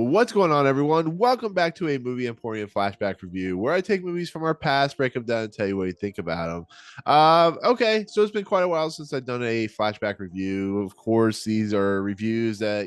What's going on, everyone? Welcome back to a Movie Emporium flashback review, where I take movies from our past, break them down, and tell you what you think about them. Okay, so it's been quite a while since I've done a flashback review. Of course, these are reviews that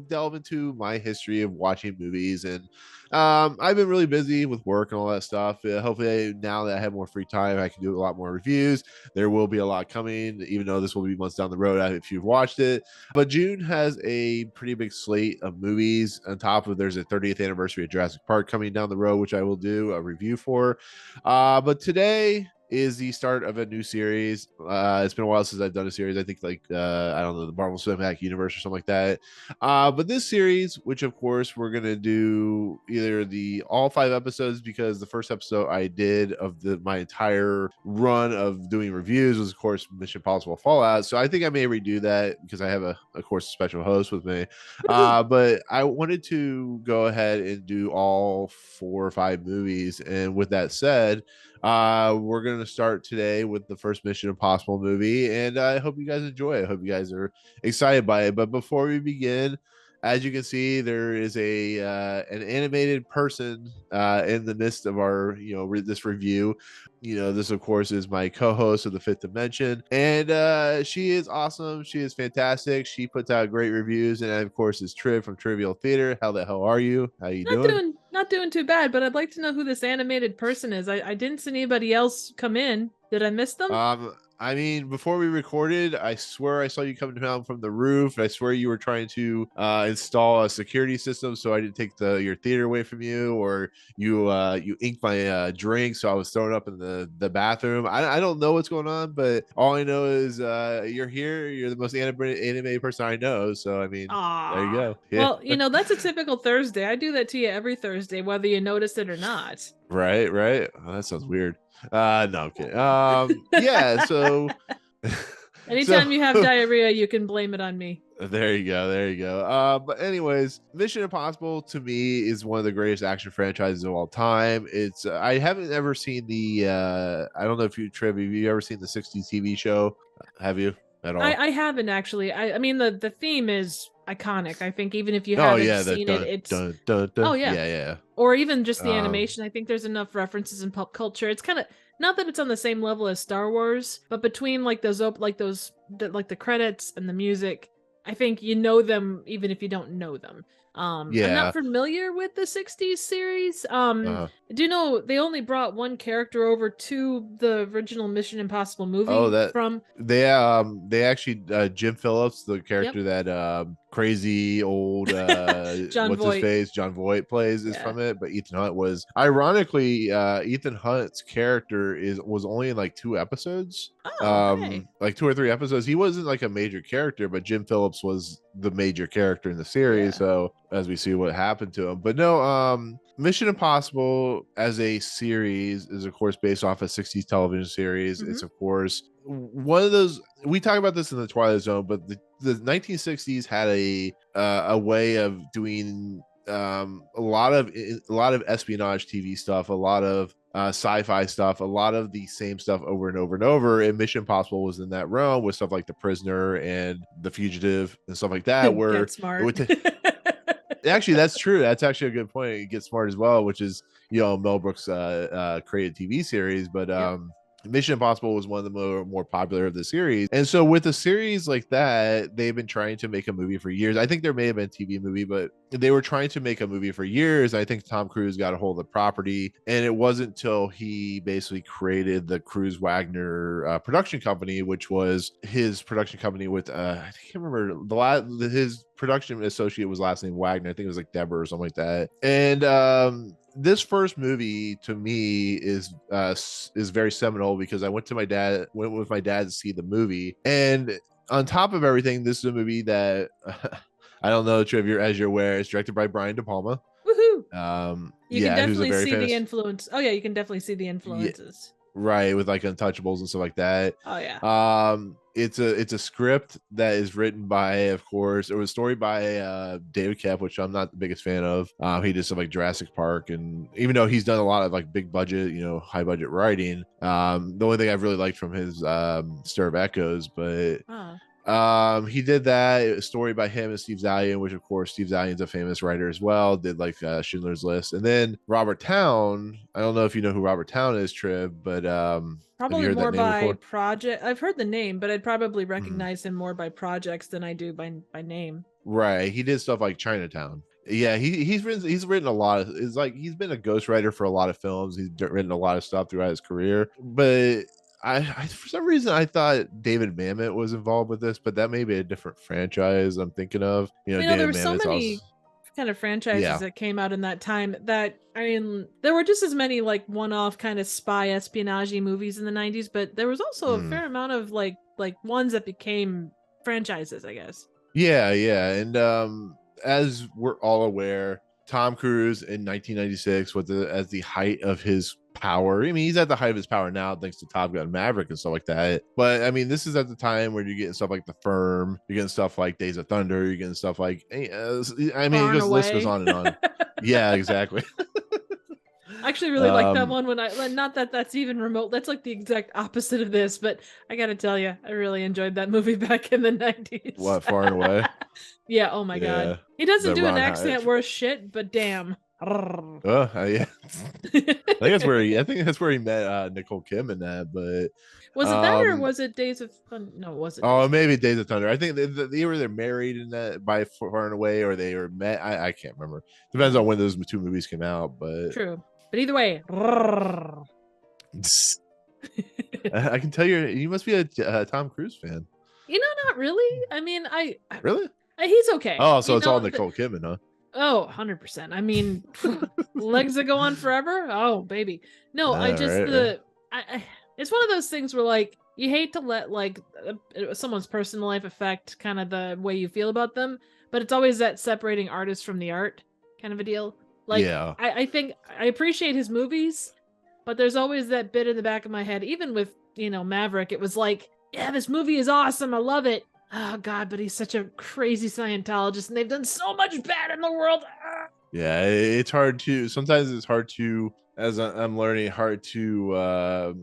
delve into my history of watching movies, and I've been really busy with work and all that stuff. Hopefully, now that I have more free time, I can do a lot more reviews. There will be a lot coming, even though this will be months down the road if you've watched it. But June has a pretty big slate of movies. On top of there's a 30th anniversary of Jurassic Park coming down the road, which I will do a review for. But today is the start of a new series. It's been a while since I've done a series. I think I don't know, the Marvel Cinematic Universe or something like that. But this series, which of course we're gonna do either the all 5 episodes, because the first episode I did of my entire run of doing reviews was of course Mission Impossible Fallout. So I think I may redo that because I have of course a special host with me. But I wanted to go ahead and do all 4 or 5 movies. And with that said, we're going to start today with the first Mission Impossible movie, and I hope you guys enjoy it. I hope you guys are excited by it. But before we begin, as you can see, there is an animated person in the midst of our this review. This of course is my co-host of the Fifth Dimension, and she is awesome. She is fantastic. She puts out great reviews, and of course is Triv from Trivial Theater. How the hell are you? How you doing? Not doing too bad, but I'd like to know who this animated person is. I didn't see anybody else come in. Did I miss them? I mean, before we recorded, I swear I saw you coming down from the roof. I swear you were trying to install a security system so I didn't take your theater away from you, or you inked my drink, so I was throwing up in the bathroom. I don't know what's going on, but all I know is you're here. You're the most animated person I know. So I mean, there you go. Yeah. Well, that's a typical Thursday. I do that to you every Thursday, whether you notice it or not. Right. Oh, that sounds weird. No, I'm kidding. Yeah, so anytime you have diarrhea, you can blame it on me. There you go. But anyways, Mission Impossible to me is one of the greatest action franchises of all time. It's I haven't ever seen the I don't know if you, Triv, have you ever seen the 60s TV show? Have you at all? I haven't actually. I mean the theme is iconic. I think even if you haven't seen it, it's oh yeah. Yeah. Or even just the animation. I think there's enough references in pop culture. It's kind of not that it's on the same level as Star Wars, but between like the credits and the music, I think you know them even if you don't know them. I'm not familiar with the 60s series. I do know they only brought one character over to the original Mission Impossible movie they actually Jim Phillips, the character that crazy old John Voight plays is from it, but Ethan Hunt was ironically Ethan Hunt's character was only in like 2 episodes. Like 2 or 3 episodes. He wasn't like a major character, but Jim Phillips was the major character in the series. So as we see what happened to him. But no, Mission Impossible as a series is of course based off a 60s television series. It's of course one of those, we talk about this in the Twilight Zone, but the 1960s had a way of doing a lot of espionage TV stuff, a lot of sci-fi stuff, a lot of the same stuff over and over and over. And Mission Impossible was in that realm with stuff like The Prisoner and The Fugitive and stuff like that. Where Get smart. Actually, that's true. That's actually a good point. Get Smart as well, which is Mel Brooks created TV series, but Mission Impossible was one of the more popular of the series. And so with a series like that, they've been trying to make a movie for years. I think there may have been a TV movie, but they were trying to make a movie for years. I think Tom Cruise got a hold of the property, and it wasn't until he basically created the Cruise Wagner production company, which was his production company with I can't remember his production associate was last name Wagner. I think it was like Deborah or something like that. And this first movie to me is very seminal because I went with my dad to see the movie, and on top of everything, this is a movie that I don't know, Triv, as you're aware, it's directed by Brian De Palma. Woohoo! You can definitely see the influence. Oh yeah, you can definitely see the influences. Right, with like Untouchables and stuff like that. Oh yeah. It's a script that is written by, of course, it was a story by David Koepp, which I'm not the biggest fan of. He did stuff like Jurassic Park, and even though he's done a lot of like big budget, high budget writing, the only thing I've really liked from his Stir of Echoes, but He did that. It was a story by him and Steve Zalian, which of course Steve Zalian's a famous writer as well. Did like Schindler's List, and then Robert Towne. I don't know if you know who Robert Towne is, Trib, but have you Probably heard more that name by before? project. I've heard the name, but I'd probably Mhm. recognize him more by projects than I do by name. Right. He did stuff like Chinatown. Yeah, he's written a lot of, it's like he's been a ghostwriter for a lot of films. He's written a lot of stuff throughout his career. But I for some reason I thought David Mamet was involved with this, but that may be a different franchise I'm thinking of. You know, There David were so Mamet's many also, kind of franchises yeah. that came out in that time that, I mean, there were just as many like one-off kind of spy espionage movies in the 90s, but there was also a fair amount of like ones that became franchises, I guess. Yeah, yeah. And as we're all aware, Tom Cruise in 1996 was at the height of his power. I mean, he's at the height of his power now thanks to Top Gun Maverick and stuff like that. But I mean, this is at the time where you're getting stuff like The Firm, you're getting stuff like Days of Thunder, you're getting stuff like, I mean, the list goes on and on. Yeah, exactly. I actually really like that one when not that that's even remote. That's like the exact opposite of this, but I gotta tell you, I really enjoyed that movie back in the 90s. What, Far and Away? Yeah, oh my god. He doesn't do an accent Hyatt. worth shit, but damn. Yeah. I think that's where he met Nicole Kim in that, but was it that or was it Days of Thunder? No, it wasn't. Oh, maybe Days of Thunder. I think they were either married in that by Far and Away, or they were met. I can't remember. Depends on when those two movies came out, but true. But either way, I can tell you must be a Tom Cruise fan. Not really. I mean, really. He's okay. Oh, so it's all Nicole Kidman, huh? Oh, 100%. I mean, legs that go on forever. Oh, baby. No, I just it's one of those things where like you hate to let like someone's personal life affect kind of the way you feel about them, but it's always that separating artist from the art kind of a deal. Like, yeah. I think I appreciate his movies, but there's always that bit in the back of my head, even with, Maverick, it was like, yeah, this movie is awesome. I love it. Oh God, but he's such a crazy Scientologist and they've done so much bad in the world. Yeah, it's hard to, sometimes it's hard to, as I'm learning, hard to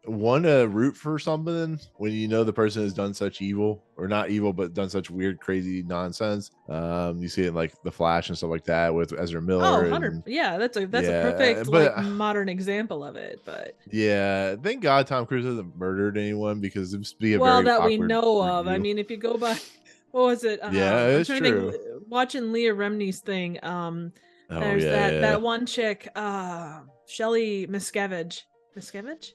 want to root for something when you know the person has done such evil, or not evil, but done such weird, crazy nonsense. You see it in like The Flash and stuff like that with Ezra Miller. Oh, 100. Yeah, that's a perfect like modern example of it. But yeah, thank God Tom Cruise hasn't murdered anyone, because it would be a very that we know of. I mean, if you go by, what was it? Yeah, it's true. Watching Leah Remini's thing. There's that one chick, Shelley Miscavige.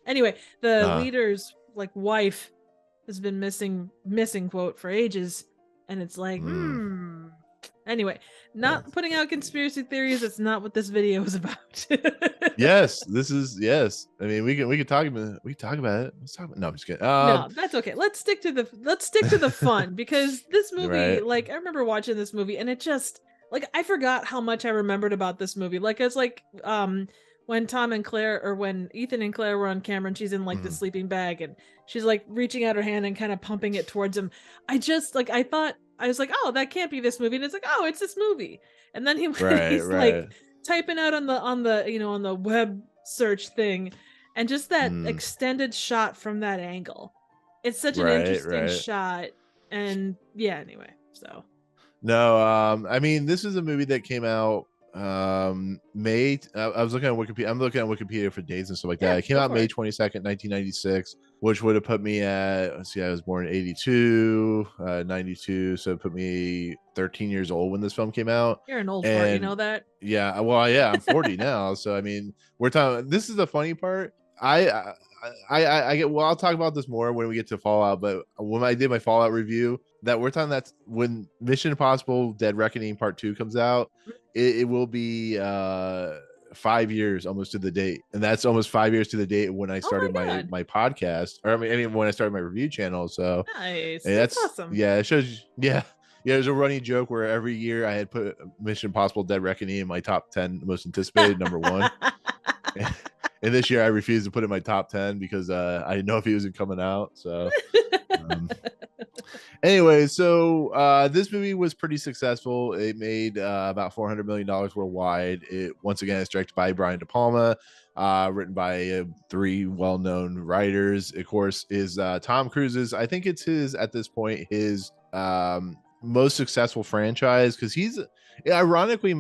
Anyway, the leader's like wife has been missing quote for ages, and it's like anyway, not putting out conspiracy theories. That's not what this video is about. Yes, this is I mean, we can talk about it. Let's talk about, no, I'm just kidding. No, that's okay. Let's stick to the fun, because this movie, like, I remember watching this movie and it just like, I forgot how much I remembered about this movie. Like, it's like when Tom and Claire, or when Ethan and Claire were on camera and she's in like the sleeping bag and she's like reaching out her hand and kind of pumping it towards him. I just like, I was like, oh, that can't be this movie. And it's like, oh, it's this movie. And then he's like typing out on the web search thing, and just that extended shot from that angle. It's such an interesting shot. And yeah, anyway, so. No, I mean, this is a movie that came out May. I was looking at Wikipedia. I'm looking at Wikipedia for dates and stuff like that. It came out May 22nd, 1996, which would have put me at, let's see, I was born in 82, 92, so it put me 13 years old when this film came out. You're an old fart, you know that? Yeah, well, yeah, I'm 40 now, so I mean, we're talking. This is the funny part. I get. Well, I'll talk about this more when we get to Fallout. But when I did my Fallout review, that we're talking, that's when Mission Impossible: Dead Reckoning Part 2 comes out. It will be 5 years almost to the date, and that's almost 5 years to the date when I started my podcast, or I mean when I started my review channel. So nice, that's awesome. Yeah, it shows. Yeah. There's a running joke where every year I had put Mission Impossible: Dead Reckoning in my top 10 most anticipated number one. And this year I refused to put it in my top 10 because I didn't know if he was coming out. So Anyway, so this movie was pretty successful. It made about $400 million worldwide. It once again is directed by Brian De Palma, written by three well-known writers. Of course, is Tom Cruise's. I think it's his at this point his most successful franchise because he's ironically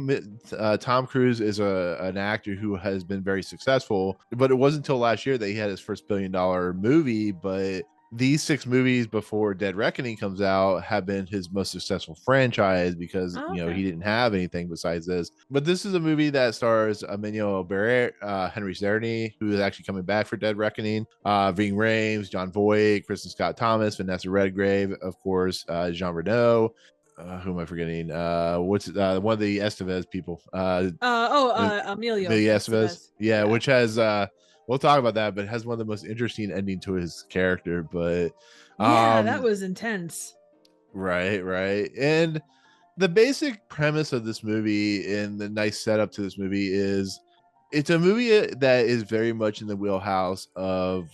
Tom Cruise is an actor who has been very successful, but it wasn't until last year that he had his first billion-dollar movie. But these 6 movies before Dead Reckoning comes out have been his most successful franchise because he didn't have anything besides this. But this is a movie that stars Emmanuelle, Béart, Henry Czerny, who is actually coming back for Dead Reckoning, Ving Rhames, John Voight, Kristin Scott Thomas, Vanessa Redgrave, of course, Jean Reno. Who am I forgetting? What's one of the Estevez people? Emilio. The Estevez. Yeah, which has we'll talk about that, but it has one of the most interesting ending to his character. But that was intense. Right. And the basic premise of this movie and the nice setup to this movie is it's a movie that is very much in the wheelhouse of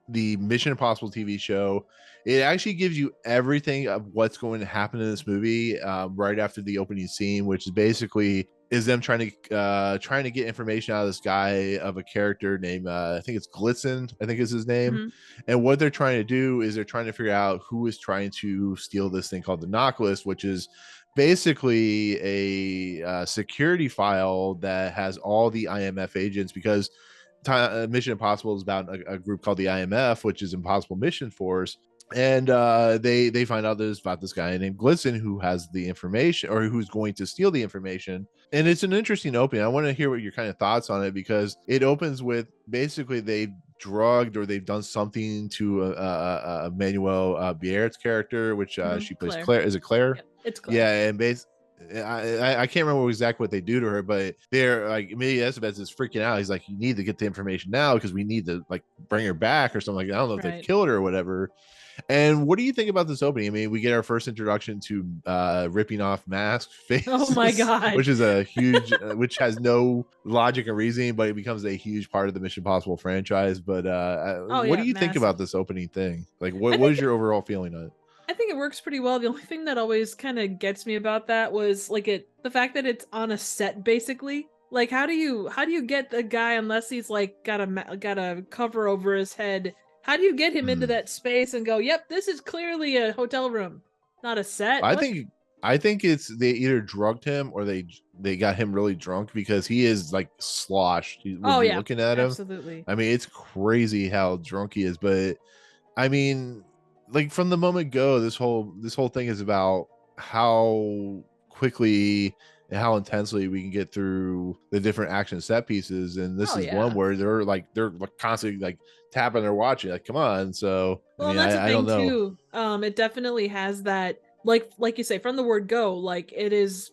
the Mission Impossible TV show. It actually gives you everything of what's going to happen in this movie right after the opening scene, which is basically is them trying to get information out of this guy of a character named I think it's Blitzen, I think is his name. Mm-hmm. And what they're trying to do is they're trying to figure out who is trying to steal this thing called the knock list, which is basically a security file that has all the IMF agents, because Mission Impossible is about a group called the IMF, which is Impossible Mission Force. And they find out there's about this guy named Blitzen who has the information, or who's going to steal the information. And it's an interesting opening. I want to hear what your kind of thoughts on it, because it opens with basically they've drugged or they've done something to Emmanuelle Béart's character, which she plays Claire. Is it Claire? Yep, it's Claire. Yeah, and I can't remember exactly what they do to her, but they're like, Emilio Estevez is freaking out. He's like, you need to get the information now because we need to like bring her back or something like that. I don't know if they've killed her or whatever. And what do you think about this opening? I mean, we get our first introduction to ripping off mask face. Oh my god, which is a huge, which has no logic or reasoning, but it becomes a huge part of the Mission Impossible franchise. But what do you think about this opening thing? Like, what is your overall feeling on it? I think it works pretty well. The only thing that always kind of gets me about that was like the fact that it's on a set, basically. Like, how do you get the guy, unless he's like got a cover over his head? How do you get him into that space and go, yep, this is clearly a hotel room, not a set? I think it's they either drugged him or they got him really drunk, because he is like sloshed. Looking at him, absolutely. I mean, it's crazy how drunk he is. But I mean, like from the moment go, this whole thing is about how quickly and how intensely we can get through the different action set pieces. And this is one where they're constantly like tapping their watch, like, come on. So well, I mean, that's the thing too. It definitely has that, like you say, from the word go, like it is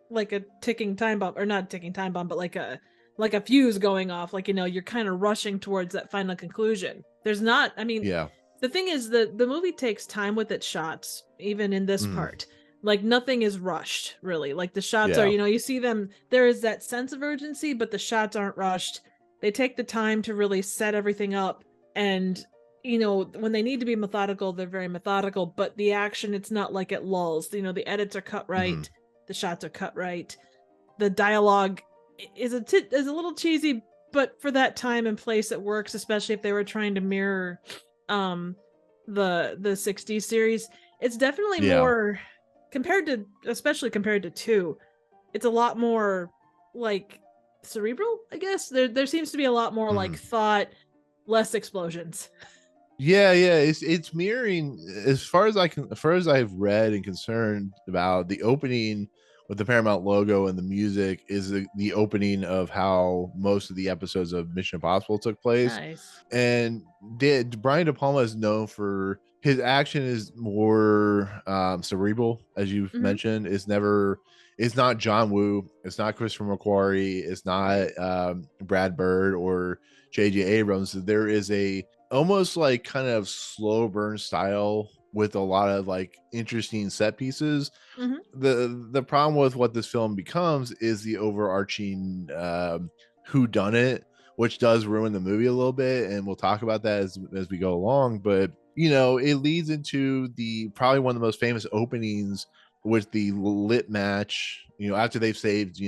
like a ticking time bomb, or not a ticking time bomb, but like a fuse going off. Like, you're kind of rushing towards that final conclusion. There's not, I mean, the thing is the movie takes time with its shots, even in this part. Like, nothing is rushed, really. Like, the shots are, you see them, there is that sense of urgency, but the shots aren't rushed. They take the time to really set everything up. And, when they need to be methodical, they're very methodical. But the action, it's not like it lulls. The edits are cut right. The shots are cut right. The dialogue is a little cheesy, but for that time and place, it works, especially if they were trying to mirror the 60s series. It's definitely more... especially compared to 2, it's a lot more like cerebral, I guess. There seems to be a lot more like thought, less explosions. It's mirroring, as far as I've read and concerned about the opening with the Paramount logo and the music is the opening of how most of the episodes of Mission Impossible took place. Nice. And Brian De Palma is known for his action is more cerebral, as you've mentioned. It's not John Woo, it's not Christopher McQuarrie, it's not Brad Bird or J.J. Abrams. There is a almost like kind of slow burn style with a lot of like interesting set pieces. The problem with what this film becomes is the overarching whodunit, which does ruin the movie a little bit, and we'll talk about that as we go along. But it leads into the probably one of the most famous openings with the lit match. After they've saved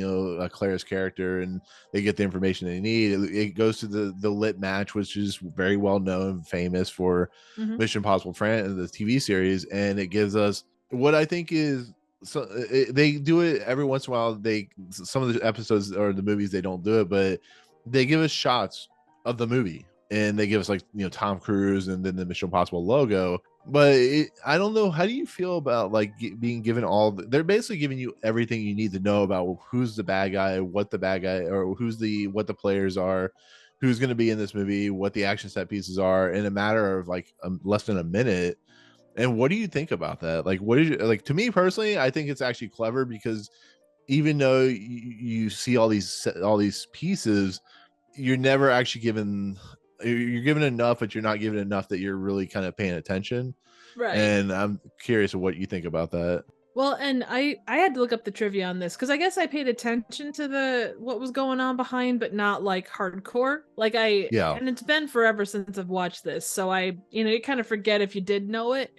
Claire's character and they get the information they need, it goes to the lit match, which is very well known, famous for Mission Impossible the TV series, and it gives us what I think is, so they do it every once in a while. Some of the episodes or the movies, they don't do it, but they give us shots of the movie, and they give us like Tom Cruise and then the Mission Impossible logo. But I don't know, how do you feel about like being given they're basically giving you everything you need to know about who's the bad guy, what the bad guy, or what the players are, who's going to be in this movie, what the action set pieces are in a matter of like less than a minute. And what do you think about that? Like, what is like, to me personally, I think it's actually clever, because even though you see all these pieces, you're never actually you're given enough, but you're not given enough that you're really kind of paying attention. Right. And I'm curious of what you think about that. Well, and I had to look up the trivia on this, because I guess I paid attention to what was going on behind, but not like hardcore. Like and it's been forever since I've watched this, so you kind of forget if you did know it.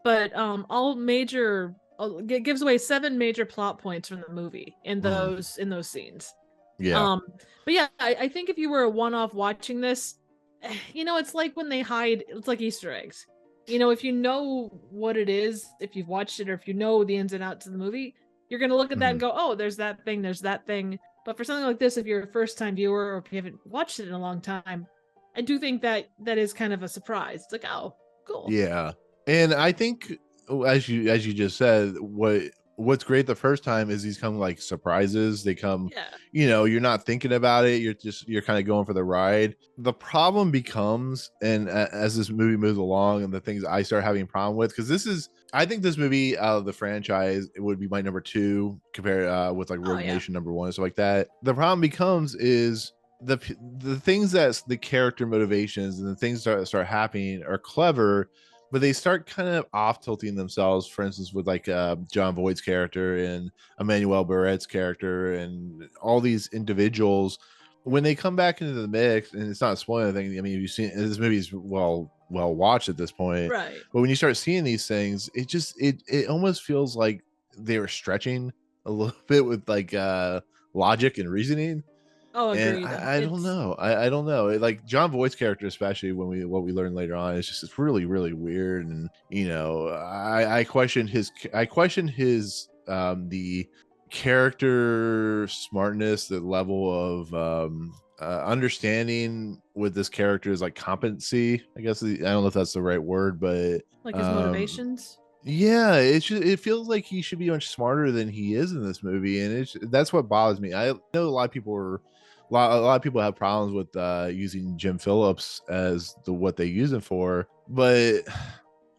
But it gives away 7 major plot points from the movie in those scenes. Yeah. But yeah, I think if you were a one-off watching this, it's like when they hide, it's like Easter eggs. If you know what it is, if you've watched it, or if you know the ins and outs of the movie, you're going to look at that and go, oh, there's that thing. But for something like this, if you're a first-time viewer, or if you haven't watched it in a long time, I do think that is kind of a surprise. It's like, oh, cool. Yeah. And I think, as you just said, what's great the first time is these come like surprises. They come, you're not thinking about it. You're kind of going for the ride. The problem becomes, and as this movie moves along, and the things I start having a problem with, because I think this movie out of the franchise, it would be my number 2 compared with like Rogue Nation number 1 and stuff like that. The problem becomes is the things that the character motivations and the things that start happening are clever, but they start kind of off tilting themselves. For instance, with like Jon Voight's character and Emmanuelle Barrett's character and all these individuals, when they come back into the mix, and it's not spoiling anything. I mean, you've seen this movie's well watched at this point, right? But when you start seeing these things, it almost feels like they were stretching a little bit with like logic and reasoning. Oh, agreed. And I don't know. I don't know. Like Jon Voight's character, especially what we learn later on, it's really, really weird. And I question his the character smartness, the level of understanding with this character is like competency. I guess I don't know if that's the right word, but like his motivations. Yeah, it feels like he should be much smarter than he is in this movie, and that's what bothers me. I know a lot of people have problems with using Jim Phillips as what they use him for, but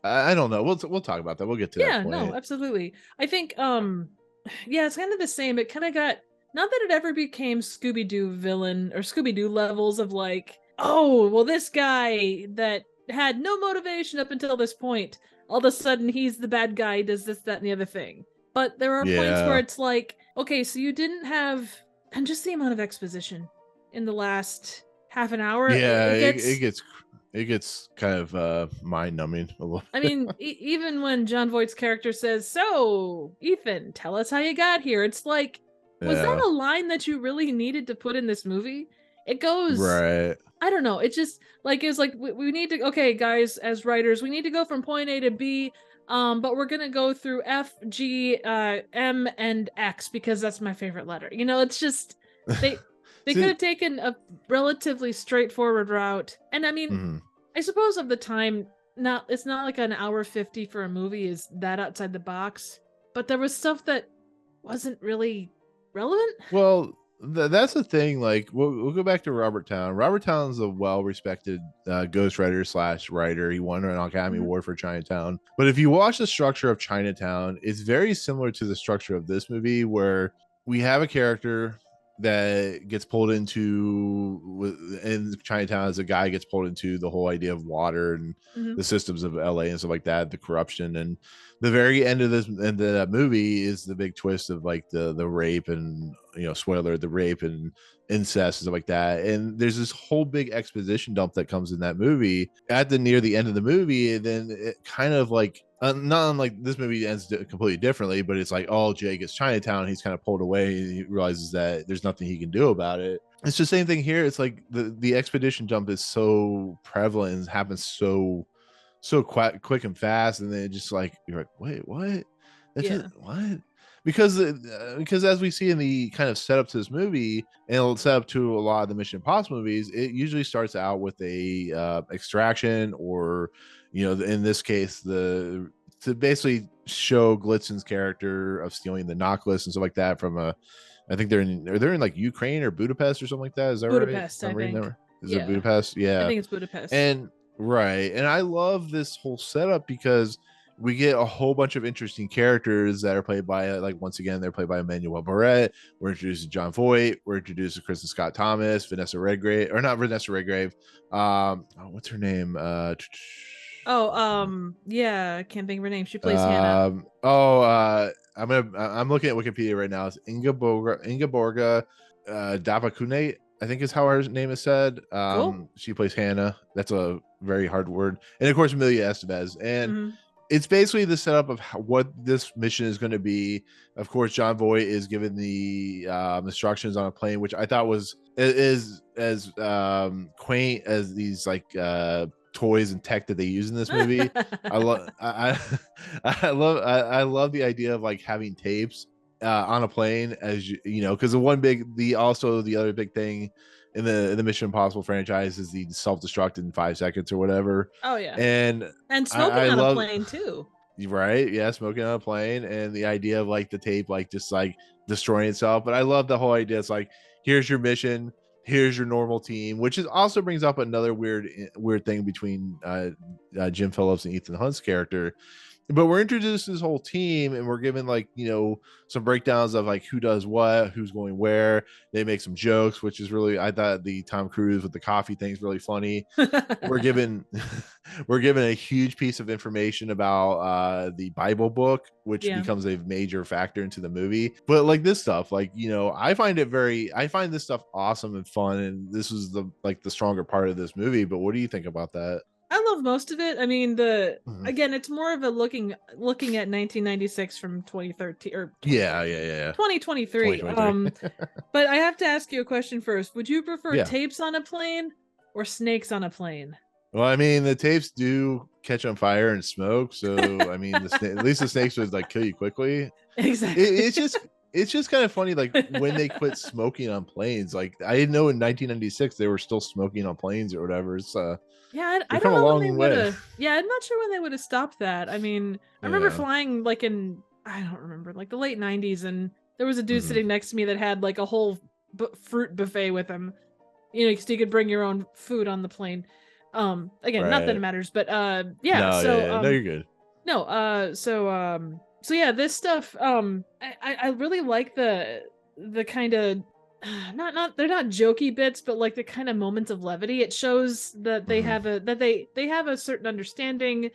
I don't know. We'll talk about that. We'll get to that point. No, absolutely. I think it's kind of the same. It kind of got, not that it ever became Scooby-Doo villain or Scooby-Doo levels of like, oh, well, this guy that had no motivation up until this point, all of a sudden he's the bad guy, does this, that, and the other thing. But there are points where it's like, okay, so you didn't have, and just the amount of exposition in the last half an hour. Yeah, it gets kind of mind-numbing a little. I mean, even when Jon Voight's character says, "So, Ethan, tell us how you got here," it's like, was that a line that you really needed to put in this movie? It goes right. I don't know. It just like it's like we need to. Okay, guys, as writers, we need to go from point A to B. But we're gonna go through F, G, M, and X because that's my favorite letter. It's just they could have taken a relatively straightforward route. And I mean, I suppose of the time, it's not like an hour 50 for a movie is that outside the box. But there was stuff that wasn't really relevant. Well, that's the thing. Like we'll go back to Robert Towne. Robert Towne's a well-respected ghostwriter / writer. He won an Academy Award for Chinatown. But if you watch the structure of Chinatown, it's very similar to the structure of this movie, where we have a character that gets pulled into in Chinatown as a guy gets pulled into the whole idea of water and the systems of LA and stuff like that, the corruption. And the very end of that movie is the big twist of like the rape and spoiler, the rape and incest and stuff like that. And there's this whole big exposition dump that comes in that movie near the end of the movie. And then it kind of like, not unlike this movie ends completely differently, but it's like, oh, Jay gets Chinatown. He's kind of pulled away. And he realizes that there's nothing he can do about it. It's the same thing here. It's like the expedition jump is so prevalent and happens so quick and fast. And then it just like, you're like, wait, what? What? Because as we see in the kind of setup to this movie, and it'll set up to a lot of the Mission Impossible movies, it usually starts out with a extraction, or in this case, to basically show Glitzin's character of stealing the necklace and stuff like that from I think they're in like Ukraine or Budapest or something like that. Is that Budapest, right? I think. Is it Budapest? Yeah, I think it's Budapest. And I love this whole setup because we get a whole bunch of interesting characters that are played by, once again, they're played by Emmanuelle. We're introduced to John Voight. We're introduced to Kristin Scott Thomas, Vanessa Redgrave, or not Vanessa Redgrave. What's her name? Yeah, I can't think of her name. She plays Hannah. I'm looking at Wikipedia right now. It's Ingeborga Dapkūnaitė, I think is how her name is said. Cool. She plays Hannah. That's a very hard word. And of course, Emilio Estevez. And it's basically the setup of what this mission is going to be. Of course, John Voight is given the instructions on a plane, which I thought is as quaint as these toys and tech that they use in this movie. I love the idea of having tapes on a plane, as because the other big thing in the Mission Impossible franchise is the self-destruct in 5 seconds or whatever. Oh yeah. And smoking on a plane too. Right. Yeah. Smoking on a plane, and the idea of the tape, just destroying itself. But I love the whole idea. It's here's your mission. Here's your normal team, which also brings up another weird thing between Jim Phillips and Ethan Hunt's character. But we're introduced to this whole team, and we're given some breakdowns of who does what, who's going where. They make some jokes, which is really, I thought the Tom Cruise with the coffee thing is really funny. We're given a huge piece of information about the Bible book, which becomes a major factor into the movie. But this stuff, I find this stuff awesome and fun, and this is the stronger part of this movie. But what do you think about that? I love most of it. I mean, again, it's more of a looking at 1996 from 2013 or 2023. But I have to ask you a question first. Would you prefer tapes on a plane or snakes on a plane? Well, I mean, the tapes do catch on fire and smoke, so I mean, at least the snakes would kill you quickly. Exactly. It's just kind of funny, when they quit smoking on planes. I didn't know in 1996 they were still smoking on planes or whatever. It's I don't know when they would have. Yeah, I'm not sure when they would have stopped that. I mean, I remember flying in, I don't remember, the late 90s, and there was a dude sitting next to me that had a whole fruit buffet with him. So you could bring your own food on the plane. Again, not that it matters, but no, you're good. No, so yeah, this stuff, I really like the kind of they're not jokey bits, but the kind of moments of levity. It shows that they have they have a certain understanding.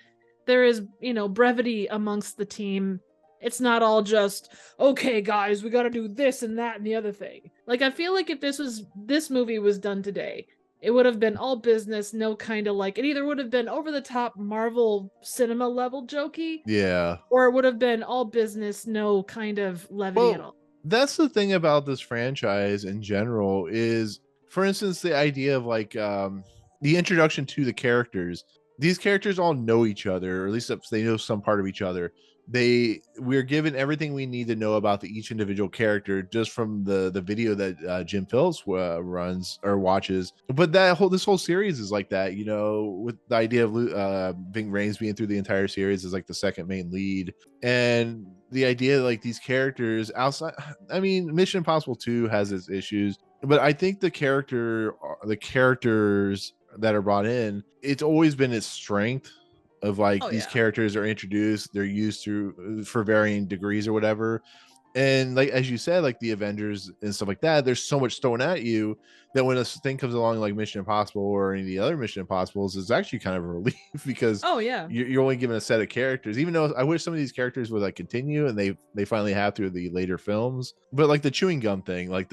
There is, brevity amongst the team. It's not all just, okay, guys, we got to do this and that and the other thing. I feel like if this movie was done today, it would have been all business, no kind of it either would have been over the top Marvel cinema level jokey, or it would have been all business, no kind of levity at all. That's the thing about this franchise in general is, for instance, the idea of the introduction to the characters. These characters all know each other, or at least they know some part of each other. We're given everything we need to know about each individual character just from the video that Jim Phillips runs or watches. But this whole series is like that, with the idea of Ving Rhames being through the entire series as the second main lead, and the idea these characters outside. I mean, Mission Impossible 2 has its issues, but I think the characters that are brought in, it's always been its strength of these characters are introduced, they're used for varying degrees or whatever, And like as you said, like the Avengers and stuff like that, there's so much thrown at you that when a thing comes along like Mission Impossible or any of the other Mission Impossibles, it's actually kind of a relief because Oh yeah, you're only given a set of characters. Even though I wish some of these characters would like continue, and they finally have through the later films. But like the chewing gum thing, like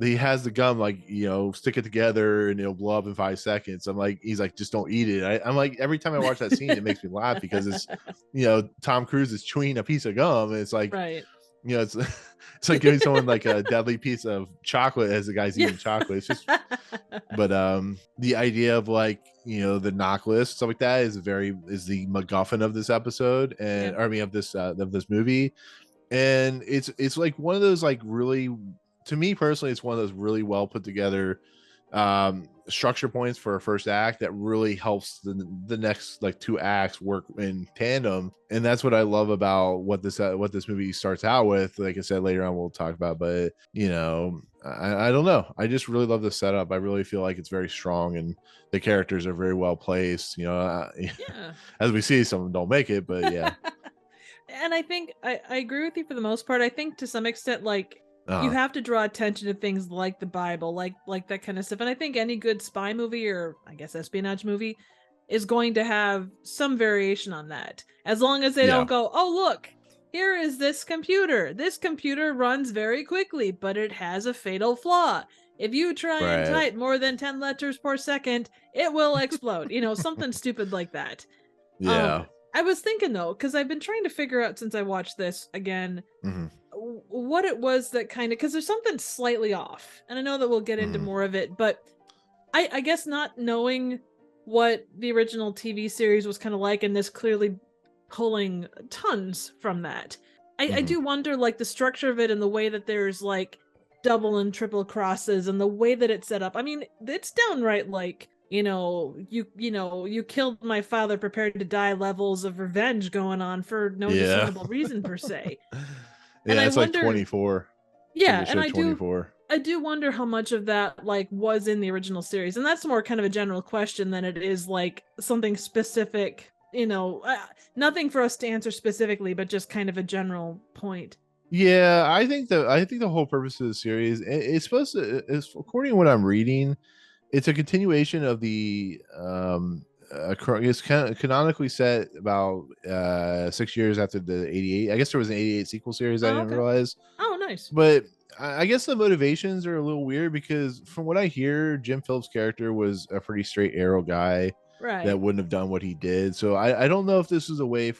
he has the gum, like, you know, stick it together and it'll blow up in 5 seconds. I'm like, he's like, just don't eat it. I'm like, every time I watch that scene, it makes me laugh because it's, you know, Tom Cruise is chewing a piece of gum, and it's like, right. you know, it's like giving someone like a deadly piece of chocolate as the guy's eating chocolate. It's just, but the idea of like, you know, the knock list, stuff like that is the MacGuffin of this episode, and or I mean of this movie. And it's like one of those like really, to me personally, it's one of those really well put together structure points for a first act that really helps the next like 2 acts work in tandem. And that's what I love about what this movie starts out with. Like I said, later on we'll talk about, but you know, I don't know, I just really love the setup. I really feel like it's very strong and the characters are very well placed, you know. Yeah. As we see, some of them don't make it, but yeah. And I think I agree with you for the most part. I think to some extent, like, you have to draw attention to things like the Bible, like that kind of stuff. And I think any good spy movie, or I guess espionage movie, is going to have some variation on that. As long as they don't go, oh, look, here is this computer. This computer runs very quickly, but it has a fatal flaw. If you try and type more than 10 letters per second, it will explode. You know, something stupid like that. Yeah. I was thinking though, because I've been trying to figure out since I watched this again, what it was that kind of, because there's something slightly off, and I know that we'll get into more of it, but I guess not knowing what the original TV series was kind of like, and this clearly pulling tons from that, I do wonder like the structure of it and the way that there's like double and triple crosses and the way that it's set up. I mean, it's downright like, you know, you killed my father, prepared to die levels of revenge going on for no discernible reason per se. And it's wonder, like 24. Yeah, and I do wonder how much of that like was in the original series, and that's more kind of a general question than it is like something specific. You know, nothing for us to answer specifically, but just kind of a general point. Yeah, I think the whole purpose of the series, it's supposed to, is according to what I'm reading, it's a continuation of the it's kind of canonically set about 6 years after the 88. I guess there was an 88 sequel series. I didn't realize. Oh, nice. But I guess the motivations are a little weird because from what I hear, Jim Phillips' character was a pretty straight arrow guy that wouldn't have done what he did. So I don't know if this is a way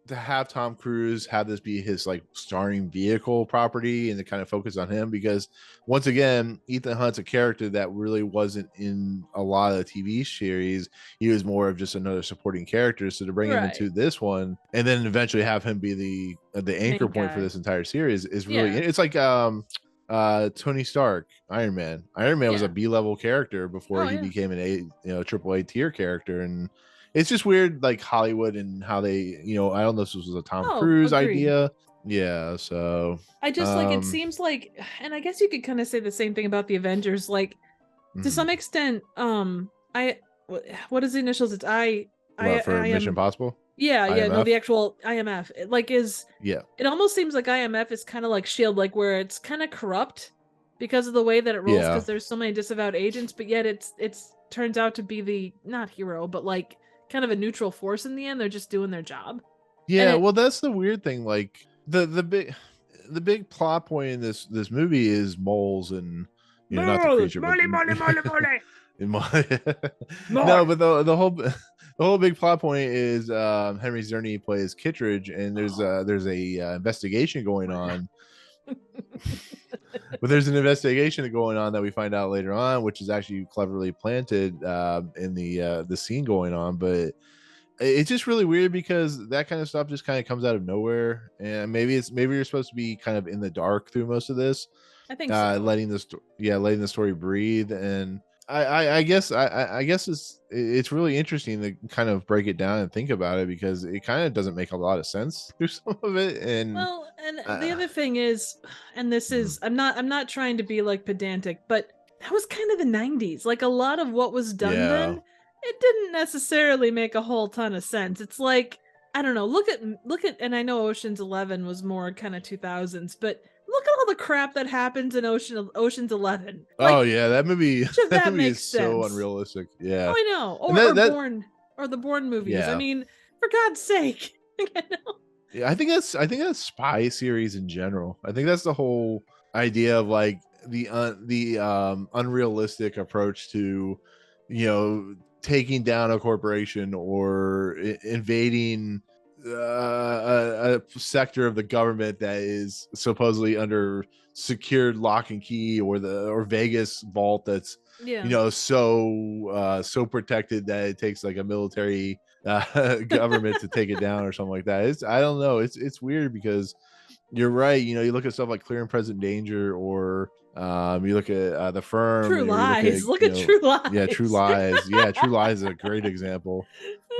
to have Tom Cruise have this be his like starring vehicle property and to kind of focus on him, because once again, Ethan Hunt's a character that really wasn't in a lot of the TV series. He was more of just another supporting character. So to bring him into this one and then eventually have him be the anchor point for this entire series is really, it's like Tony Stark, Iron Man was a B-level character before he became an triple A tier character. And it's just weird, like Hollywood and how they, you know, I don't know if this was a Tom Cruise idea. Yeah, so I just like, it seems like, and I guess you could kind of say the same thing about the Avengers, like to some extent. What is the initials? It's for Mission Impossible. No, the actual IMF, it almost seems like IMF is kind of like SHIELD, like where it's kind of corrupt because of the way that it rolls, because there's so many disavowed agents, but yet it's turns out to be the not hero, but like kind of a neutral force in the end. They're just doing their job. Well, that's the weird thing. Like the big plot point in this movie is moles and, you know, not the creature, no, but the whole big plot point is Henry Czerny plays Kittredge, and there's a investigation going on. But there's an investigation going on that we find out later on, which is actually cleverly planted in the scene going on. But it's just really weird because that kind of stuff just kind of comes out of nowhere, and maybe you're supposed to be kind of in the dark through most of this. I think so. letting the story breathe. And I guess it's really interesting to kind of break it down and think about it, because it kind of doesn't make a lot of sense through some of it. And the other thing is, and this is, I'm not trying to be like pedantic, but that was kind of the 90s. Like a lot of what was done then, it didn't necessarily make a whole ton of sense. It's like I don't know. Look at, and I know Ocean's 11 was more kind of 2000s, but look at all the crap that happens in Ocean's 11. Like, Oh yeah, that movie much of that that movie is makes so sense. unrealistic. Oh, Yeah. I know. And Or the Bourne movies. I yeah. mean, for God's sake. You know? Yeah, I think that's spy series in general. I think that's the whole idea of like the unrealistic approach to, you know, taking down a corporation or invading a sector of the government that is supposedly under secured lock and key, or Vegas vault that's Yeah. you know so protected that it takes like a military government to take it down or something like that. I don't know. It's weird because you're right. You know, you look at stuff like Clear and Present Danger, or you look at The Firm. True Lies. Look at know, True Lies. Yeah, True Lies. Yeah, True Lies is a great example.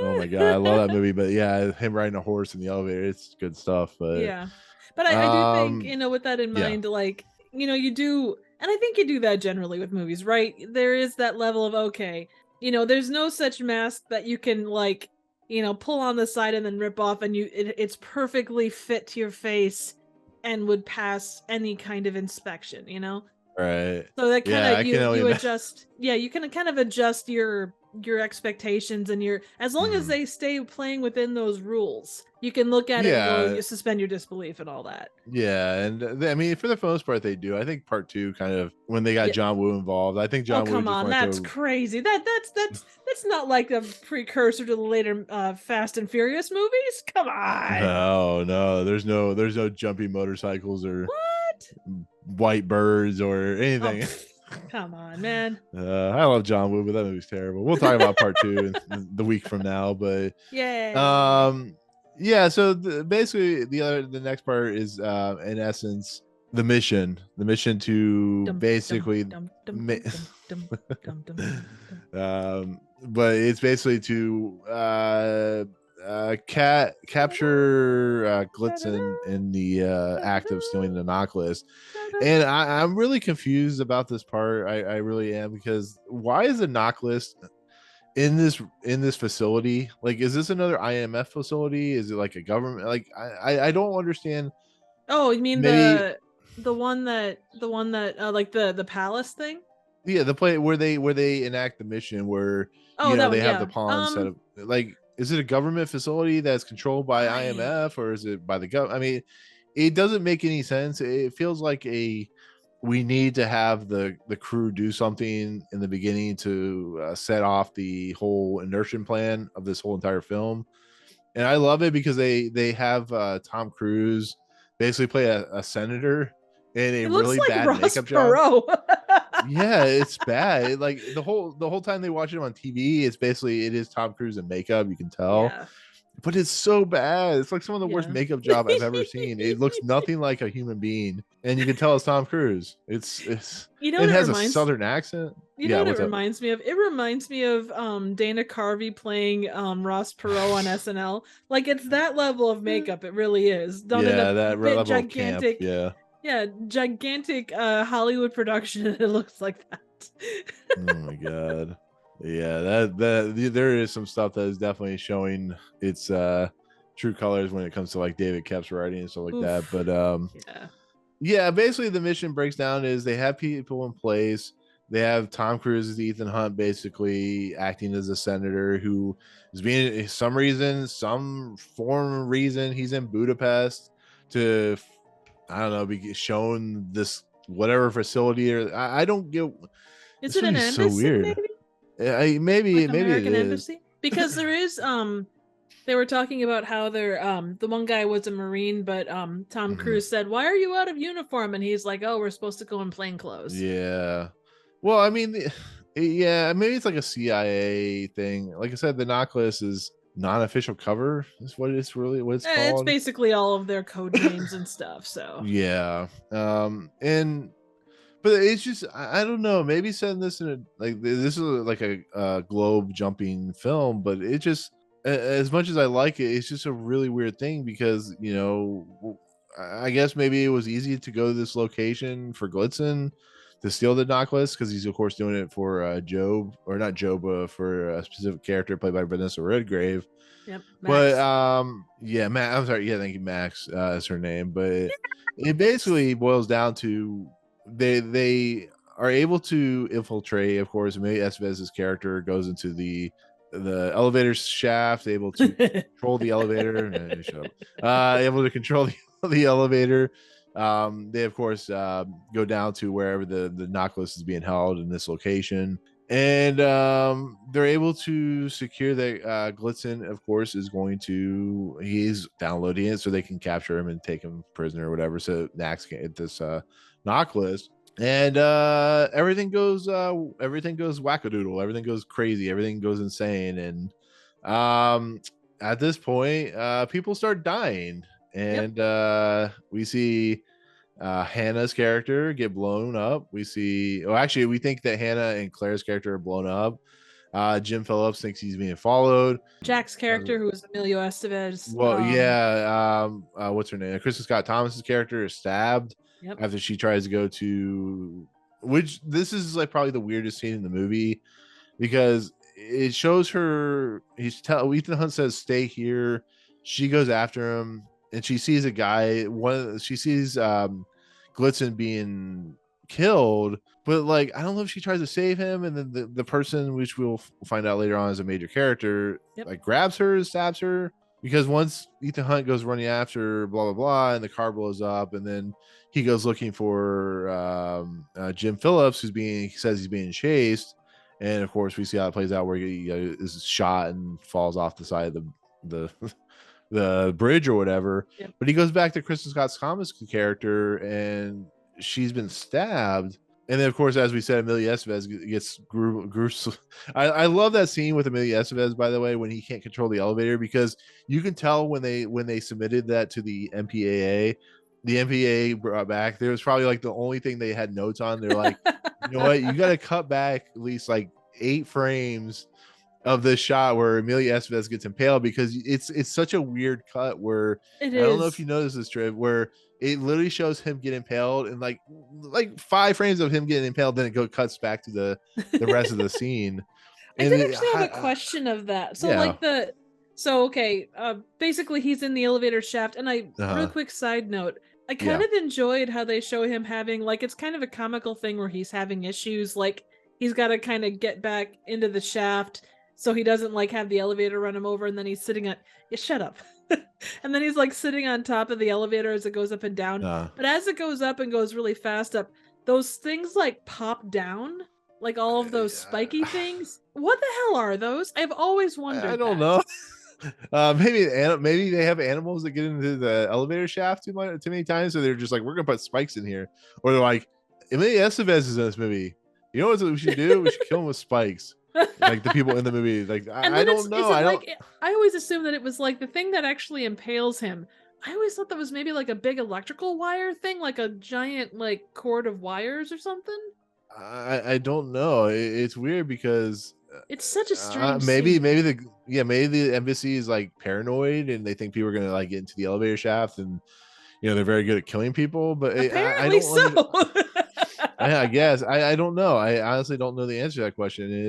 Oh my god, I love that movie. But yeah, him riding a horse in the elevator, it's good stuff. But yeah, but I do think, you know, with that in mind, like, you know, you do, and I think you do that generally with movies, right? There is that level of, okay, you know, there's no such mask that you can, like, you know, pull on the side and then rip off, and it's perfectly fit to your face and would pass any kind of inspection, you know? Right. So that kind of you imagine. adjust. Yeah, you can kind of adjust your expectations, and your, as long as they stay playing within those rules, you can look at it and go, you suspend your disbelief and all that. Yeah, and I mean, for the most part, they do. I think part two, kind of when they got John Woo involved, I think John Woo come just on, went that's crazy. That's not like a precursor to the later Fast and Furious movies. Come on. No, there's no jumpy motorcycles or What? white birds or anything. Oh, come on, man. I love John Woo, but that movie's terrible. We'll talk about part two the week from now, but yeah. So basically, the next part is in essence the mission to basically but it's basically to capture Glitzen in the act of stealing the knock list. And I'm really confused about this part. I really am, because why is the knock list in this facility? Like, is this another IMF facility? Is it like a government? Like, I don't understand. Oh, you mean the one that like the palace thing? Yeah, the play where they enact the mission, where you know they have the pawns set up. Like, is it a government facility that's controlled by IMF, or is it by the government? I mean, it doesn't make any sense. It feels like we need to have the crew do something in the beginning to set off the whole inertia plan of this whole entire film. And I love it because they have Tom Cruise basically play a senator in a really like bad Ross makeup Perot. job. Yeah, it's bad. Like the whole time they watch it on TV, it is Tom Cruise in makeup. You can tell. Yeah. But it's so bad. It's like some of the worst makeup job I've ever seen. It looks nothing like a human being, and you can tell it's Tom Cruise. It's you know, it has a southern accent. You know what it reminds me of? It reminds me of Dana Carvey playing Ross Perot on SNL. Like, it's that level of makeup. It really is done in a bit gigantic. Yeah, gigantic Hollywood production. It looks like that. Oh my god. Yeah, that there is some stuff that is definitely showing its true colors when it comes to like David Koepp's writing and stuff like that. But yeah, basically the mission breaks down is they have people in place. They have Tom Cruise as Ethan Hunt basically acting as a senator who is being some form of reason he's in Budapest to, I don't know, be shown this whatever facility, or I don't get. Is it an embassy? So weird. Maybe like American Embassy, because there is they were talking about how they're the one guy was a Marine, but Tom Cruise said, "Why are you out of uniform?" And he's like, "Oh, we're supposed to go in plain clothes." Yeah. Well, I mean, yeah, maybe it's like a CIA thing. Like I said, the knock list is non-official cover. Is what it's called. It's basically all of their code names and stuff. So yeah, but it's just, I don't know, maybe setting this in this is like a globe jumping film, but it just, as much as I like it, it's just a really weird thing because, you know, I guess maybe it was easy to go to this location for Glitzen to steal the necklace, because he's of course doing it for Job, or not Job, for a specific character played by Vanessa Redgrave. Yep. Max. But yeah, I'm sorry. Yeah, thank you, Max. Is her name, but it basically boils down to they are able to infiltrate. Of course, Emilio Estevez's character goes into the elevator shaft, able to control the elevator. Able to control the elevator. They of course go down to wherever the necklace is being held in this location, and they're able to secure that Glitzen, of course, he's downloading it so they can capture him and take him prisoner or whatever, so Nax can get this necklace. And everything goes wackadoodle, everything goes crazy, everything goes insane. And at this point people start dying, and we see Hannah's character get blown up. We think that Hannah and Claire's character are blown up. Jim Phillips thinks he's being followed. Jack's character, who is Emilio Estevez. What's her name? Kristen Scott Thomas's character is stabbed after she tries to go to, which this is like probably the weirdest scene in the movie, because it shows her, Ethan Hunt says stay here, she goes after him, and she sees a guy, she sees Glitzen being killed, but like I don't know if she tries to save him, and then the person, which we'll find out later on is a major character, like grabs her and stabs her, because once Ethan Hunt goes running after blah blah blah and the car blows up, and then he goes looking for Jim Phillips, he says he's being chased, and of course we see how it plays out, where he is shot and falls off the side of the bridge or whatever. But he goes back to Kristen Scott Thomas' character, and she's been stabbed. And then of course, as we said, Emilio Estevez gets gruesome. I love that scene with Emilio Estevez, by the way, when he can't control the elevator, because you can tell when they submitted that to the MPAA, the MPAA brought back, there was probably like the only thing they had notes on. They're like, you know what, you got to cut back at least like 8 frames of this shot where Emilio Estevez gets impaled, because it's such a weird cut where I don't know if you noticed this, Triv, where it literally shows him get impaled, and like 5 frames of him getting impaled, then it cuts back to the rest of the scene. I did actually have a question of that. So basically he's in the elevator shaft, and real quick side note, I kind of enjoyed how they show him having, like, it's kind of a comical thing where he's having issues, like he's got to kind of get back into the shaft so he doesn't like have the elevator run him over, and then he's sitting at shut up. And then he's like sitting on top of the elevator as it goes up and down. But as it goes up and goes really fast up, those things like pop down, like all of those spiky things. What the hell are those? I've always wondered. I don't know. Maybe they have animals that get into the elevator shaft too many times, so they're just like, we're gonna put spikes in here. Or they're like, Emilio Estevez is in this movie, you know what we should do? We should kill him with spikes. Like the people in the movie, like I don't know. I always assumed that it was like the thing that actually impales him. I always thought that was maybe like a big electrical wire thing, like a giant like cord of wires or something. I don't know. It's weird because it's such a strange maybe the embassy is like paranoid, and they think people are gonna like get into the elevator shaft, and they're very good at killing people. But apparently so. I guess I don't know. I honestly don't know the answer to that question. And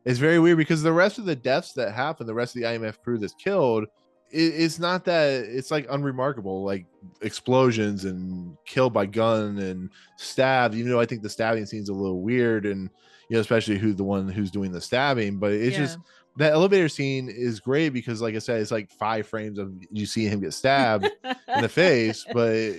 it's very weird, because the rest of the deaths that happen, the rest of the IMF crew that's killed, it's not that, it's like unremarkable, like explosions and killed by gun and stabbed. I think the stabbing scene's a little weird, and especially who's the one who's doing the stabbing. But it's just that elevator scene is great because, like I said, it's like 5 frames of you see him get stabbed in the face. But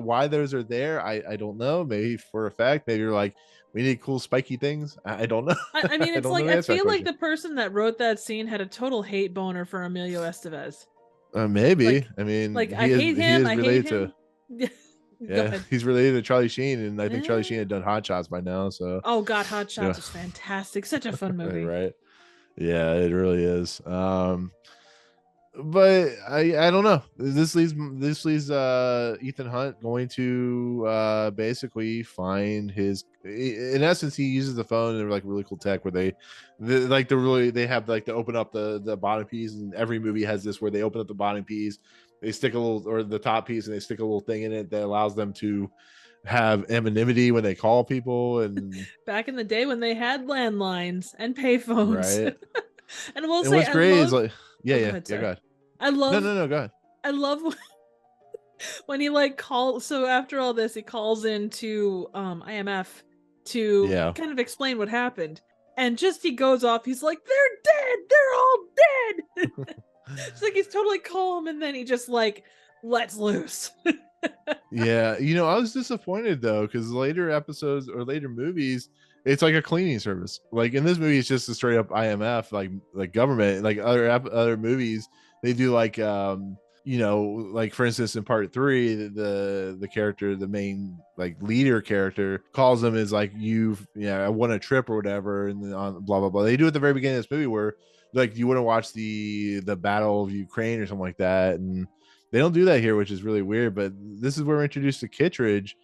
why those are there, I don't know. Maybe for effect. Maybe you're like, we need cool spiky things. I don't know. I mean, it's like I feel like the person that wrote that scene had a total hate boner for Emilio Estevez. Maybe. I mean, like I hate him. I hate him. Yeah, he's related to Charlie Sheen, and I think Charlie Sheen had done Hot Shots by now. So God, Hot Shots is fantastic. Such a fun movie, right? Yeah, it really is. But I don't know. This leaves Ethan Hunt going to basically find his. In essence, he uses the phone, and they're like really cool tech where they have like to open up the bottom piece, and every movie has this where they open up the bottom piece, they stick a little, or the top piece, and they stick a little thing in it that allows them to have anonymity when they call people, and back in the day when they had landlines and payphones. right. And we'll And say what's I great is love like, yeah, oh, yeah, go ahead, yeah. Go sorry. ahead. I love No, go ahead. I love when he like calls. So after all this, he calls into IMF to Yeah. kind of explain what happened, and just he goes off. He's like, "They're dead. They're all dead." It's like he's totally calm, and then he just like lets loose. Yeah, I was disappointed though, because later episodes or later movies, it's like a cleaning service. Like in this movie, it's just a straight up IMF, like government. Like other movies, they do like like for instance in part 3, the character, the main like leader character, calls them as like I won a trip or whatever, and then on blah blah blah. They do at the very beginning of this movie where like you wouldn't watch the Battle of Ukraine or something like that, and they don't do that here, which is really weird. But this is where we're introduced to Kittredge,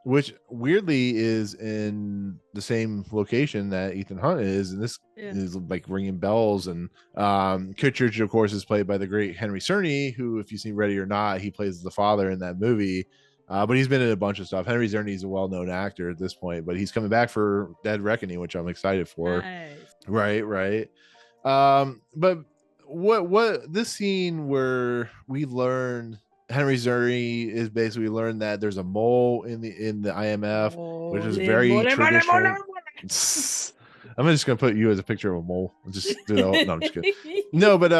which weirdly is in the same location that Ethan Hunt is, and this is like ringing bells. And Kittredge, of course, is played by the great Henry Czerny, who, if you've seen Ready or Not, he plays the father in that movie. But he's been in a bunch of stuff. Henry Czerny is a well-known actor at this point, but he's coming back for Dead Reckoning, which I'm excited for. Nice. Right. But what this scene where we learn Henry Czerny is basically learned that there's a mole in the IMF, which is very traditional. I'm just gonna put you as a picture of a mole. Just do the whole, no, I'm just kidding. No, but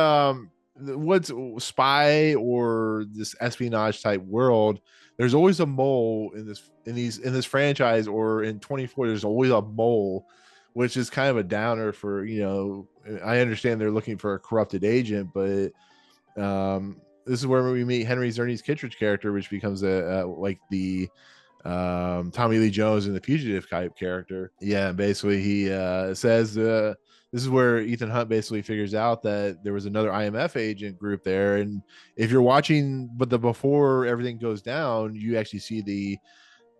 what's spy or this espionage type world? There's always a mole in this franchise, or in 24. There's always a mole, which is kind of a downer for, I understand they're looking for a corrupted agent, but this is where we meet Henry Czerny's Kittredge character, which becomes like the Tommy Lee Jones in The Fugitive type character. Yeah, basically he says this is where Ethan Hunt basically figures out that there was another IMF agent group there, and if you're watching, but before everything goes down, you actually see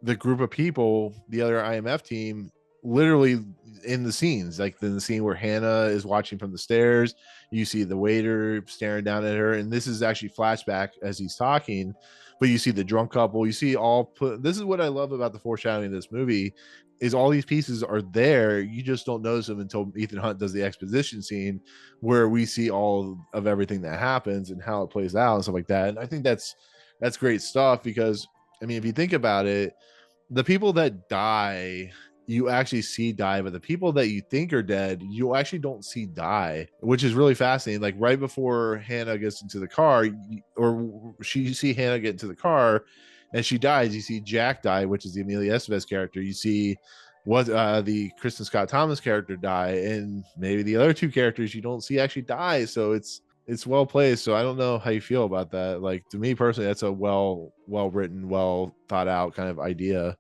the group of people, the other IMF team, literally in the scenes, like in the scene where Hannah is watching from the stairs, you see the waiter staring down at her, and this is actually flashback as he's talking, but you see the drunk couple, you see this is what I love about the foreshadowing of this movie, is all these pieces are there, you just don't notice them until Ethan Hunt does the exposition scene where we see all of everything that happens and how it plays out and stuff like that. And I think that's great stuff, because I mean, if you think about it, the people that die you actually see die, but the people that you think are dead, you actually don't see die, which is really fascinating. Like right before Hannah gets into the car, you see Hannah get into the car and she dies. You see Jack die, which is the Emilio Estevez character. You see the Kristin Scott Thomas character die, and maybe the other two characters you don't see actually die. So it's well placed. So I don't know how you feel about that. Like, to me personally, that's a well written, well thought out kind of idea.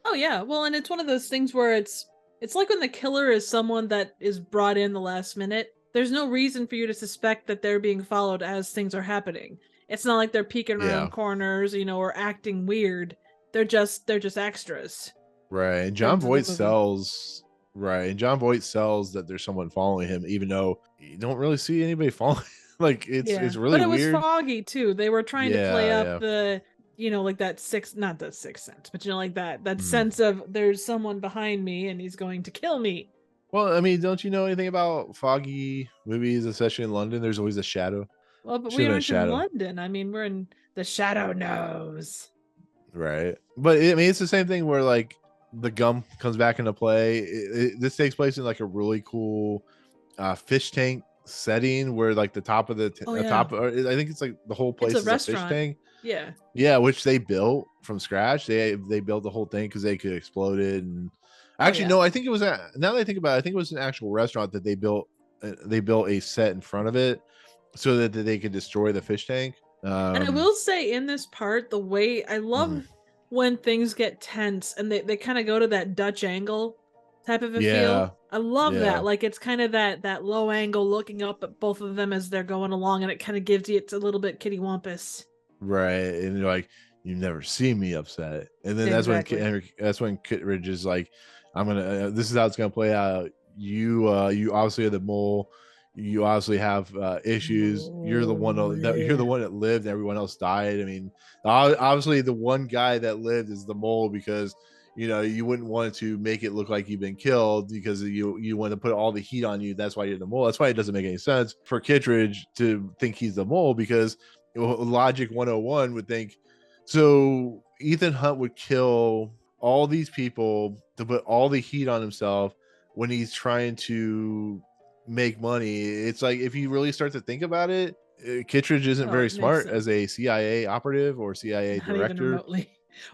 Oh yeah, well, and it's one of those things where it's like when the killer is someone that is brought in the last minute. There's no reason for you to suspect that they're being followed as things are happening. It's not like they're peeking around corners, or acting weird. They're just extras. Right. And Jon Voight sells that there's someone following him, even though you don't really see anybody following. Like it's really weird. But it was foggy too. They were trying to play up the like that not the sixth sense, but like that sense of there's someone behind me and he's going to kill me. Well, I mean, don't you know anything about foggy movies, especially in London? There's always a shadow. Well, but we aren't in London. I mean, we're in the shadow knows. Right. But I mean, it's the same thing where like the gum comes back into play. This takes place in like a really cool fish tank setting where like the top of top, I think it's like the whole place is a fish tank. Yeah, which they built from scratch. They built the whole thing because they could explode it. And actually, no, I think it was now that I think about it, I think it was an actual restaurant that they built. They built a set in front of it so that they could destroy the fish tank. And I will say, in this part, the way I love when things get tense and they kind of go to that Dutch angle type of a feel. I love that. Like it's kind of that low angle looking up at both of them as they're going along, and it kind of gives you, it's a little bit kitty wampus. Right. And you're like, you never see me upset. And then that's when Kittredge is like, I'm gonna this is how it's gonna play out. You obviously are the mole. you obviously have issues. You're the one that you're the one that lived. Everyone else died. I mean, obviously the one guy that lived is the mole because you wouldn't want to make it look like you've been killed because you want to put all the heat on you. That's why you're the mole. That's why it doesn't make any sense for Kittredge to think he's the mole, because logic 101 would think so. Ethan Hunt would kill all these people to put all the heat on himself when he's trying to make money. It's like, if you really start to think about it, Kittredge isn't very smart as a CIA operative or CIA Not director. even remotely.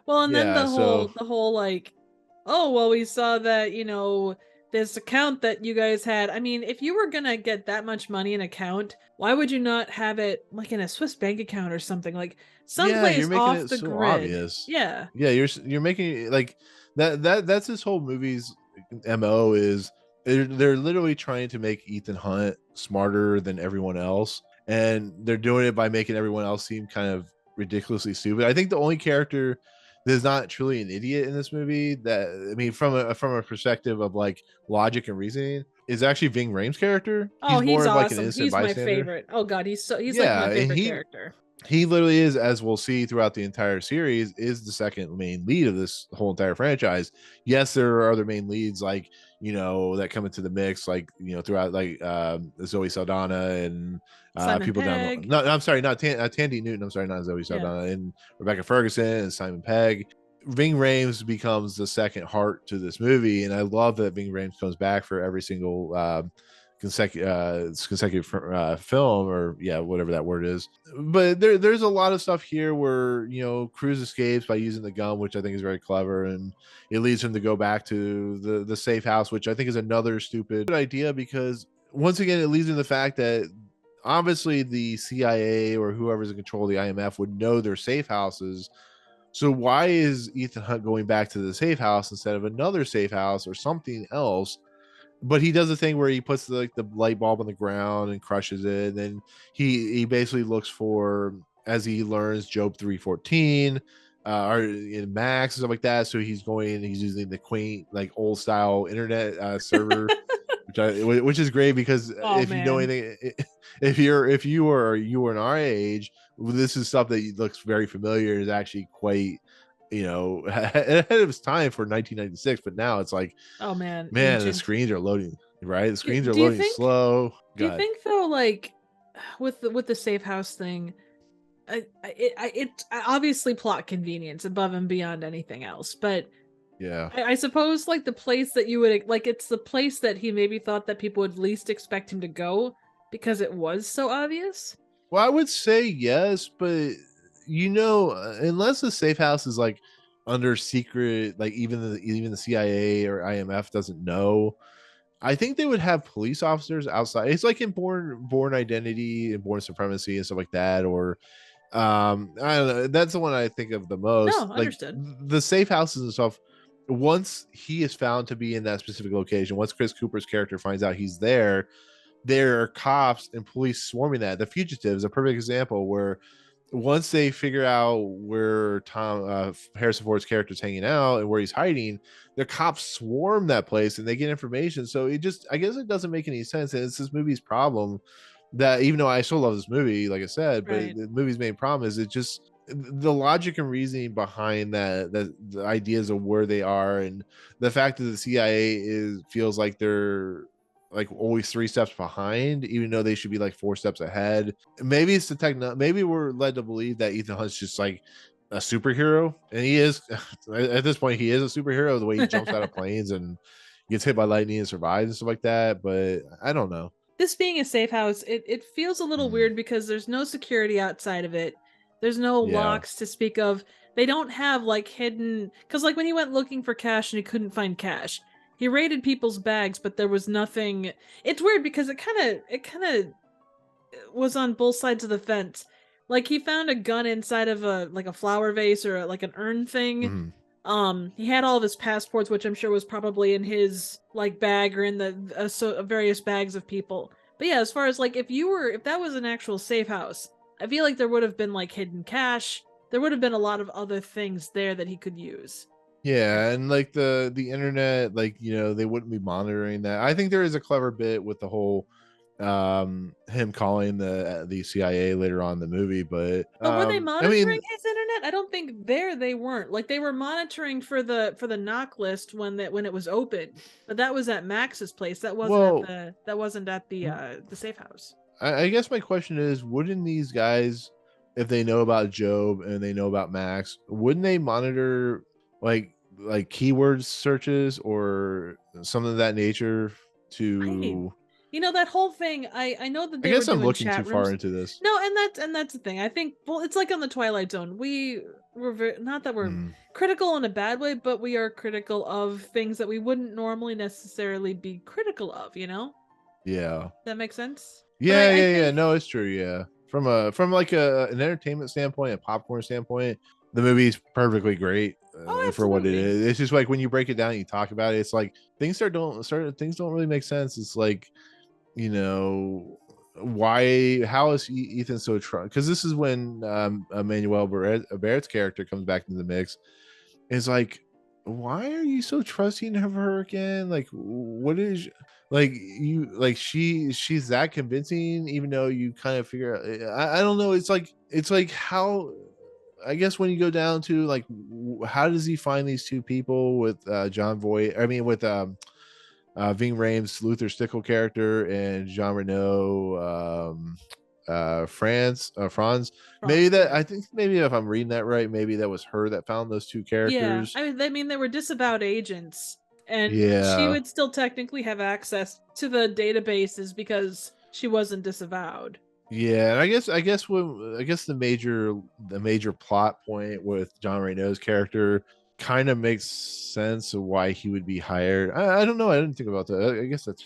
Well, and then the whole like, oh, well, we saw that, this account that you guys had. I mean, if you were gonna get that much money in account, why would you not have it like in a Swiss bank account or something, like someplace you're making off it the so grid? Obvious. Yeah, you're making it like that's this whole movie's MO is they're literally trying to make Ethan Hunt smarter than everyone else, and they're doing it by making everyone else seem kind of ridiculously stupid. I think the only character that's not truly an idiot in this movie, that I mean, from a perspective of like logic and reasoning, is actually Ving Rhames' character. Oh, he's more of awesome. like an innocent He's my bystander. favorite. Oh god, he's like my favorite character. He literally is, as we'll see throughout the entire series, is the second main lead of this whole entire franchise. Yes, there are other main leads like that come into the mix, like throughout, like Zoe Saldana and people Pegg. down. No, I'm sorry, not Tandy Newton. I'm sorry, not Zoe Saldana, and Rebecca Ferguson and Simon Pegg. Ving Rhames becomes the second heart to this movie, and I love that Ving Rhames comes back for every single consecutive film, or whatever that word is. But there's a lot of stuff here where Cruz escapes by using the gun, which I think is very clever, and it leads him to go back to the safe house, which I think is another stupid idea, because once again it leads to the fact that obviously the CIA or whoever's in control of the IMF would know their safe houses. So why is Ethan Hunt going back to the safe house instead of another safe house or something else? But he does a thing where he puts the light bulb on the ground and crushes it, and then he basically looks for, as he learns, Job 314 or in Max and stuff like that. So he's using the quaint, like, old style internet server, which is great, because you know anything, if you were in our age, this is stuff that looks very familiar, is actually quite ahead of its time for 1996. But now it's like, oh man, the screens are loading, right? The screens are loading slow. Do you think though, like with the safe house thing, it obviously plot convenience above and beyond anything else, but I suppose like the place that you would like, it's the place that he maybe thought that people would least expect him to go because it was so obvious. Well, I would say yes, but unless the safe house is like under secret, like even the CIA or IMF doesn't know, I think they would have police officers outside. It's like in Born Identity and Born Supremacy and stuff like that, or I don't know. That's the one I think of the most. No, understood. Like the safe houses and stuff. Once he is found to be in that specific location, once Chris Cooper's character finds out he's there are cops and police swarming that. The Fugitive is a perfect example, where once they figure out where Harrison Ford's character is hanging out and where he's hiding, the cops swarm that place and they get information. So I guess it doesn't make any sense, and it's this movie's problem, that even though I still love this movie, like I said, but the movie's main problem is it just the logic and reasoning behind that the ideas of where they are, and the fact that the CIA feels like they're like always 3 steps behind, even though they should be like 4 steps ahead. Maybe it's the maybe we're led to believe that Ethan Hunt's just like a superhero, and he is at this point. He is a superhero, the way he jumps out of planes and gets hit by lightning and survives and stuff like that. But I don't know. This being a safe house, it feels a little weird because there's no security outside of it. There's no locks to speak of. They don't have like hidden, because like when he went looking for cash and he couldn't find cash, he raided people's bags, but there was nothing. It's weird because it kind of was on both sides of the fence. Like he found a gun inside of a flower vase or like an urn thing. He had all of his passports, which I'm sure was probably in his like bag or in the various bags of people. But yeah, as far as like if that was an actual safe house, I feel like there would have been like hidden cash. There would have been a lot of other things there that he could use. Yeah, and like the internet, like they wouldn't be monitoring that. I think there is a clever bit with the whole him calling the CIA later on in the movie, but were they I monitoring mean, his internet? I don't think they weren't. Like they were monitoring for the knock list when it was open, but that was at Max's place. That wasn't at the safe house. I guess my question is, wouldn't these guys, if they know about Job and they know about Max, wouldn't they monitor like keyword searches or something of that nature to? That whole thing. I know that I they were guess I'm doing looking chat too rooms. far into this. No, and that's the thing. I think it's like on the Twilight Zone. We're not that we're critical in a bad way, but we are critical of things that we wouldn't normally necessarily be critical of. Yeah. That makes sense. Yeah. No, it's true. Yeah. From like an entertainment standpoint, a popcorn standpoint, the movie's perfectly great for what it is. It's just like when you break it down, and you talk about it. It's like things things don't really make sense. It's like, how is Ethan so because this is when Emmanuelle Béart's character comes back into the mix. It's like, why are you so trusting of her again? Like, what is she's that convincing, even though you kind of figure out, I don't know. It's like how, I guess when you go down to like, how does he find these two people with John Voight? I mean, with Ving Rhames, Luther Stickle character, and Jean Reno, Franz. I think maybe if I'm reading that right, maybe that was her that found those two characters. Yeah, they were disavowed agents, and she would still technically have access to the databases because she wasn't disavowed. Yeah, and I guess the major plot point with John Reno's character kind of makes sense of why he would be hired. I don't know. I didn't think about that. I guess that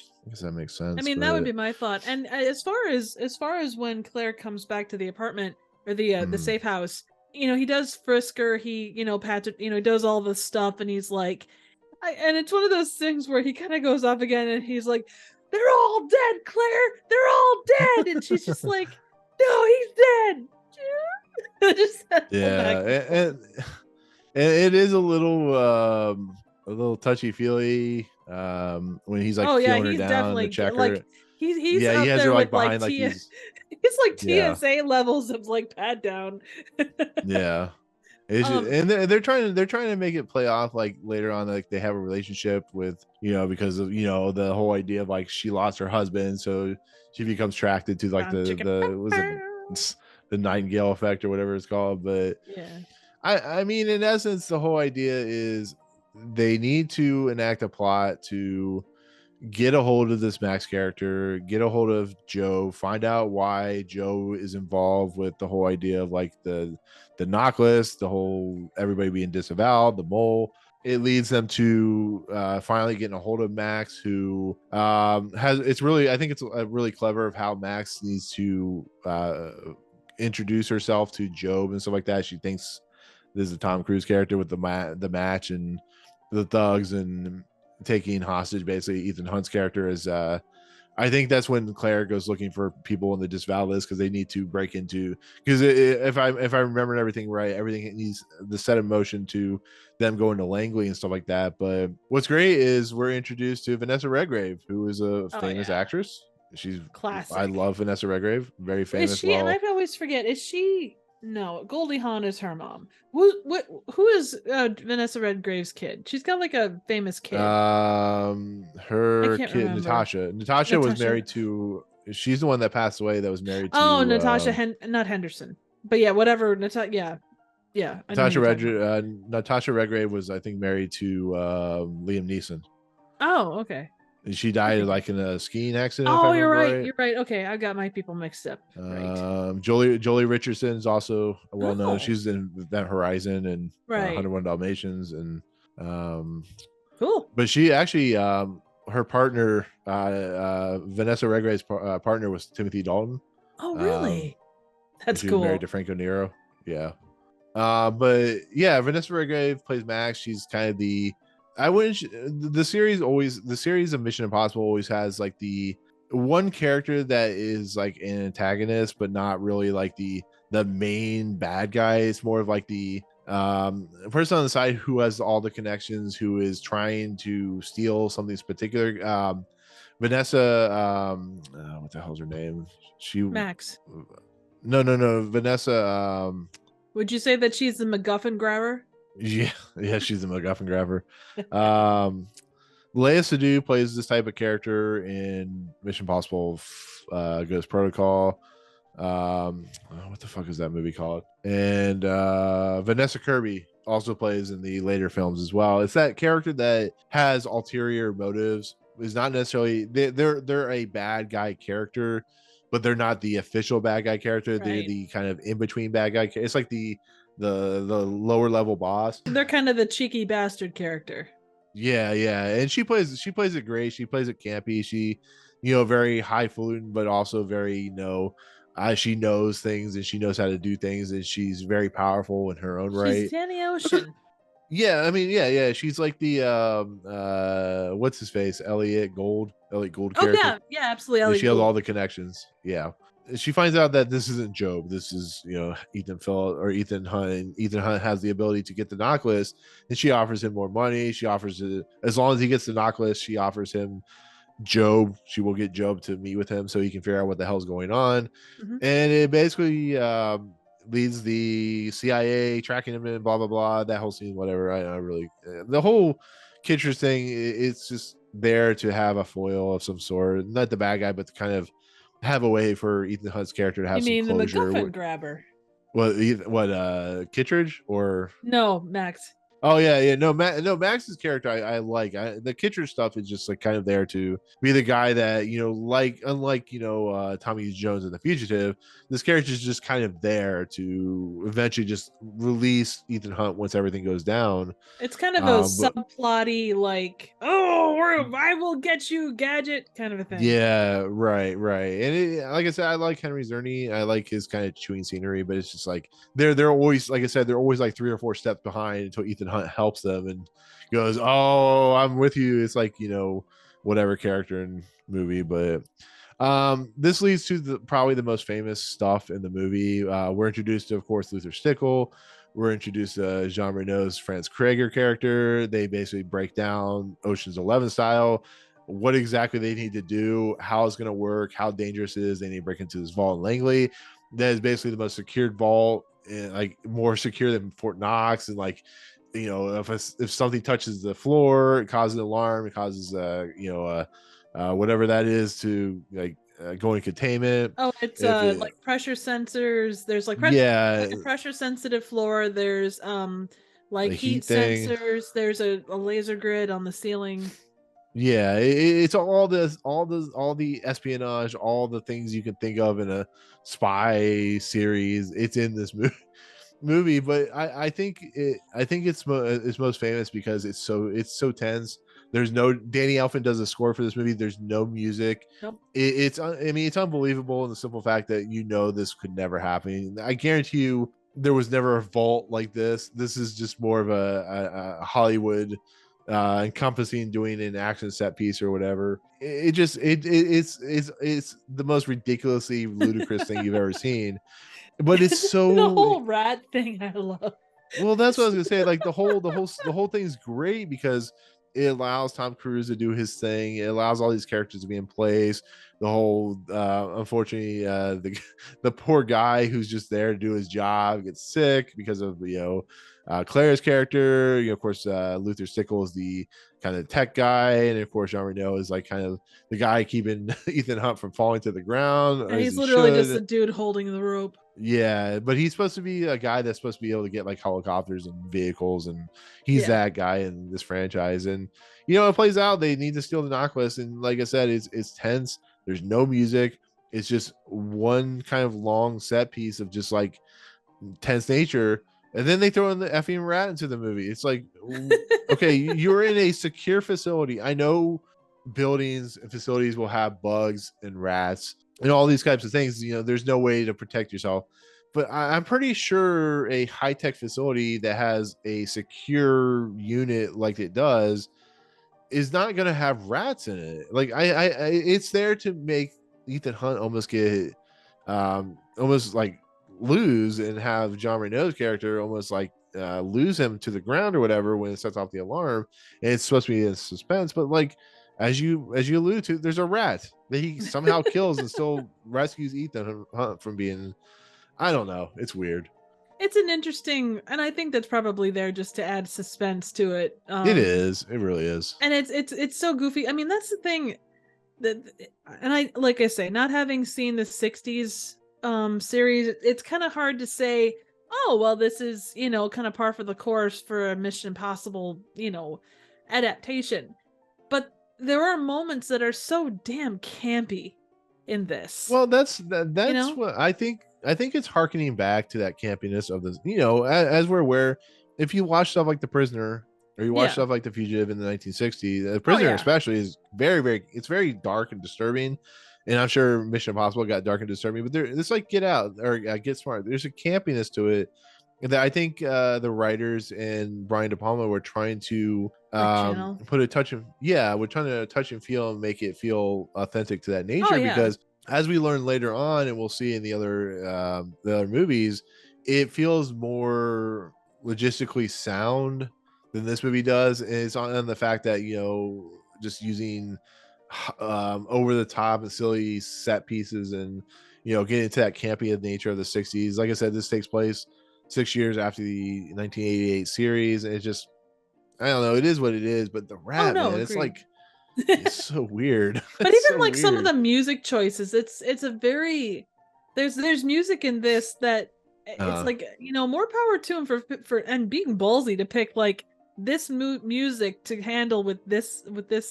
makes sense. I mean, that would be my thought. And as far as when Claire comes back to the apartment or the safe house, he does frisk her. He pats it. He does all this stuff, and he's like, and it's one of those things where he kind of goes off again, and he's like, "They're all dead, Claire. They're all dead," and she's just like, "No, he's dead." Just and it is a little touchy feely when he's like feeling her down to check her. He's he has her like behind like he's like TSA levels of like pat down. Yeah. It's just, and they're trying to make it play off like later on, like they have a relationship with, because of the whole idea of like she lost her husband, so she becomes attracted to like the Nightingale effect or whatever it's called. But yeah, I mean, in essence, the whole idea is they need to enact a plot to get a hold of this Max character, get a hold of Joe, find out why Joe is involved with the whole idea of like the knock list, the whole everybody being disavowed, the mole. It leads them to finally getting a hold of Max, who I think it's really clever of how Max needs to introduce herself to Job and stuff like that. She thinks this is a Tom Cruise character with the match and the thugs and taking hostage basically Ethan Hunt's character. Is I think that's when Claire goes looking for people in the disavowed list because they need to break into, because if I remember everything right, everything needs the set in motion to them going to Langley and stuff like that. But what's great is we're introduced to Vanessa Redgrave, who is a famous actress. She's classic. I love Vanessa Redgrave, very famous. Is she? And I always forget. Is she? No, Goldie Hawn is her mom. Who is Vanessa Redgrave's kid? She's got like a famous kid. Her kid remember. Natasha was married to. She's the one that passed away. That was married to. Oh, Natasha not Henderson, but yeah, whatever. Yeah. Natasha Redgrave was, I think, married to Liam Neeson. Oh, okay. She died like in a skiing accident. Oh, you're right. You're right. Okay, I've got my people mixed up. Right. Jolie Richardson is also well known. She's in Event Horizon and 101 Dalmatians and cool. But she actually her partner Vanessa Redgrave's partner was Timothy Dalton. Oh, really? That's cool. She was married to Franco Nero. Yeah. But yeah, Vanessa Redgrave plays Max. She's kind of the the series of Mission Impossible always has like the one character that is like an antagonist, but not really like the main bad guy. It's more of like the person on the side who has all the connections, who is trying to steal something particular. Vanessa, what the hell's her name? Max. No, Vanessa. Would you say that she's the MacGuffin grabber? Yeah, she's the MacGuffin grabber. Leia Sadu plays this type of character in Mission Impossible Ghost Protocol. What the fuck is that movie called? And Vanessa Kirby also plays in the later films as well. It's that character that has ulterior motives. Is not necessarily they're a bad guy character, but they're not the official bad guy character. Right. They're the kind of in between bad guy. It's like the lower level boss. They're kind of the cheeky bastard character. Yeah, and she plays it great. She plays it campy. She, very highfalutin, but also very, she knows things and she knows how to do things, and she's very powerful in her own right. She's Danny Ocean. Yeah, I mean, yeah. She's like the what's his face, Elliot Gold character. Oh yeah, absolutely. Elliot she has all the connections. Yeah. She finds out that this isn't Job. This is, Ethan Hunt. And Ethan Hunt has the ability to get the knock list, and she offers him more money. She offers it as long as he gets the knock list. She offers him Job. She will get Job to meet with him so he can figure out what the hell's going on. Mm-hmm. And it basically leads the CIA tracking him and blah blah blah. That whole scene, whatever. I really the whole Kitchers thing. It's just there to have a foil of some sort, not the bad guy, but to kind of have a way for Ethan Hunt's character to have some closure. You mean the MacGuffin grabber? What Kittredge or no Max? Oh yeah, no, Max's character I like. The Kittredge stuff is just like kind of there to be the guy that unlike Tommy Jones in The Fugitive, this character is just kind of there to eventually just release Ethan Hunt once everything goes down. It's kind of a subplotty, like, I will get you, gadget kind of a thing. Yeah, right. And like I said, I like Henry Czerny. I like his kind of chewing scenery, but it's just like they're always, like I said, they're always like 3 or 4 steps behind until Ethan Hunt helps them and goes, "Oh, I'm with you." It's like, whatever character in movie, but this leads to probably the most famous stuff in the movie. We're introduced to, of course, Luther Stickle. We're introduced to Jean Reno's Franz Krager character. They basically break down Ocean's 11 style, what exactly they need to do, how it's going to work, how dangerous it is. They need to break into this vault in Langley. That is basically the most secured vault, and like more secure than Fort Knox. And like, if something touches the floor, it causes an alarm. It causes whatever that is to like go in containment. Oh, it's like pressure sensors. There's like pressure sensitive floor. There's like heat sensors. There's a laser grid on the ceiling. Yeah, it's all the espionage, all the things you can think of in a spy series. It's in this movie, but I think it's most famous because it's so tense. There's no Danny Elfman does a score for this movie. There's no music. Nope. It's unbelievable in the simple fact that this could never happen. I guarantee you there was never a vault like this. This is just more of a Hollywood encompassing doing an action set piece or whatever. It's the most ridiculously ludicrous thing you've ever seen. But it's so the whole rat thing I love. Well, that's what I was gonna say. Like the whole thing's great because it allows Tom Cruise to do his thing. It allows all these characters to be in place. The whole, unfortunately, the poor guy who's just there to do his job gets sick because of Claire's character. Of course, Luther Stickle is the kind of tech guy, and of course, Jean Reno is like kind of the guy keeping Ethan Hunt from falling to the ground. And he's literally just a dude holding the rope. Yeah, but he's supposed to be a guy that's supposed to be able to get like helicopters and vehicles, and he's that guy in this franchise. And it plays out. They need to steal the knock list, and like I said, it's tense. There's no music. It's just one kind of long set piece of just like tense nature. And then they throw in the effing rat into the movie. It's like, okay, you're in a secure facility. I know buildings and facilities will have bugs and rats and all these types of things. There's no way to protect yourself. But I'm pretty sure a high-tech facility that has a secure unit like it does is not going to have rats in it. Like it's there to make Ethan Hunt almost get almost like lose, and have Jean Reno's character almost like lose him to the ground or whatever when it sets off the alarm. And it's supposed to be in suspense, but like as you alluded to, there's a rat that he somehow kills and still rescues Ethan from being, I don't know, it's weird. It's an interesting, and I think that's probably there just to add suspense to it. It is, it really is, and it's so goofy. I mean, that's the thing that, and I, like I say, not having seen the 60s series, it's kind of hard to say, oh well, this is, you know, kind of par for the course for a Mission Impossible, you know, adaptation. But there are moments that are so damn campy in this. Well, that's you know? what I think. I think it's harkening back to that campiness of this, you know, as we're aware. If you watch stuff like The Prisoner, or you watch stuff like The Fugitive in the 1960s, The Prisoner especially is it's very dark and disturbing. And I'm sure Mission Impossible got dark and disturbing, but it's like Get Out or Get Smart. There's a campiness to it that I think the writers and Brian De Palma were trying to put a touch of, we're trying to touch and feel and make it feel authentic to that nature, because as we learn later on, and we'll see in the other movies, it feels more logistically sound than this movie does. And it's on the fact that, you know, just using over the top and silly set pieces, and, you know, getting into that campy nature of the 60s. Like I said, this takes place 6 years after the 1988 series, and it's just, I don't know, it is what it is. But the rap, man, it's like, it's so weird. But even so like weird. Some of the music choices, it's a very, there's music in this that it's like, you know, more power to him for and being ballsy to pick like this music to handle with this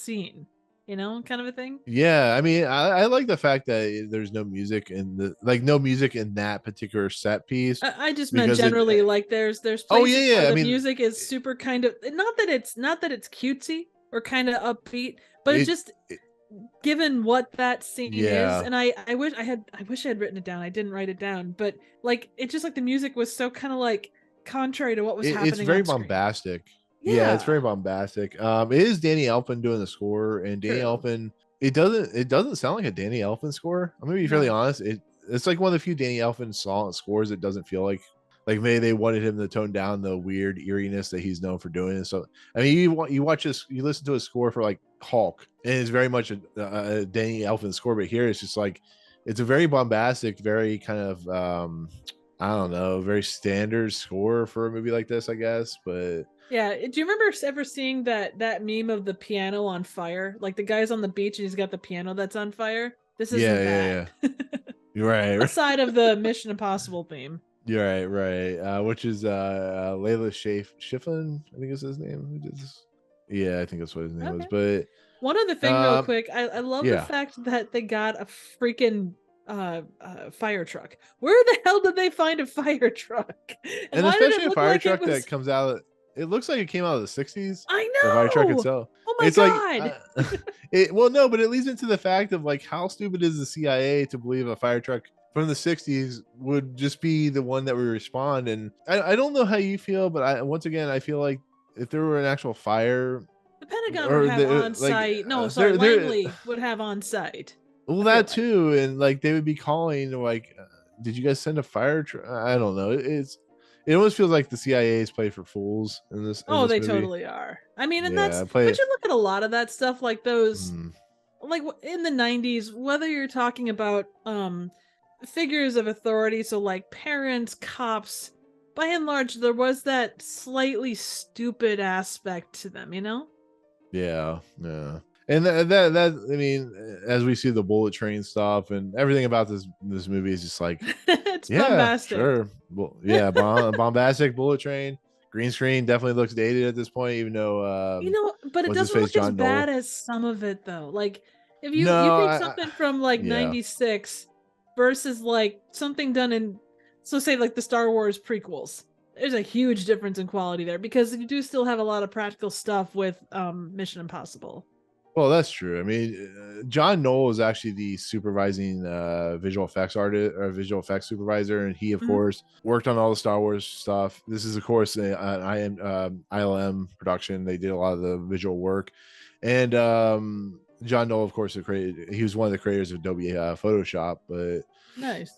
scene, you know, kind of a thing. Yeah, I mean, I like the fact that there's no music in no music in that particular set piece. I just meant generally, like there's places where the music is super kind of, not that it's cutesy or kind of upbeat, but it just given what that scene is, and I wish I had written it down. I didn't write it down, but like it's just like the music was so kind of like contrary to what was happening. It's very bombastic. Yeah, it's very bombastic. It is Danny Elfman doing the score, and Danny Elfman. It doesn't sound like a Danny Elfman score. I'm gonna be fairly honest. It's like one of the few Danny Elfman scores that doesn't feel like maybe they wanted him to tone down the weird eeriness that he's known for doing. So I mean, you watch this, you listen to a score for like Hulk, and it's very much a Danny Elfman score, but here it's just like, it's a very bombastic, very kind of I don't know, very standard score for a movie like this, I guess. But yeah, do you remember ever seeing that meme of the piano on fire? Like the guy's on the beach and he's got the piano that's on fire. This isn't that. Yeah. You're right. Aside of the Mission Impossible theme. You're right. Which is Layla Schifrin, I think is his name. Who did this? Yeah, I think that's what his name was. But one other thing, real quick, I love the fact that they got a freaking fire truck. Where the hell did they find a fire truck? And especially a fire truck that comes out. It looks like it came out of the 60s. I know. The fire truck itself. Oh my god. Like, well, no, but it leads into the fact of like, how stupid is the CIA to believe a fire truck from the 60s would just be the one that would respond? And I don't know how you feel, but once again, I feel like if there were an actual fire, the Pentagon would have on site. No, sorry, Langley would have on site. Well, that too, and like they would be calling like, "Did you guys send a fire truck?" I don't know. It almost feels like the CIA's play for fools in this. Oh, they totally are. I mean, and but you look at a lot of that stuff, like those, like in the 90s, whether you're talking about figures of authority, so like parents, cops, by and large, there was that slightly stupid aspect to them, you know? Yeah. And that I mean, as we see the bullet train stuff and everything about this movie is just like, it's bombastic. Sure. Well, yeah, bombastic bullet train. Green screen definitely looks dated at this point, even though but it doesn't look as bad as some of it though. Like if you take something from like 96 versus like something done in, so say like the Star Wars prequels, there's a huge difference in quality there, because you do still have a lot of practical stuff with Mission Impossible. Well, that's true. I mean, John Knoll is actually the supervising visual effects artist or visual effects supervisor, and he, of course, worked on all the Star Wars stuff. This is, of course, an ILM production. They did a lot of the visual work, and John Knoll, of course, he was one of the creators of Adobe Photoshop. But nice.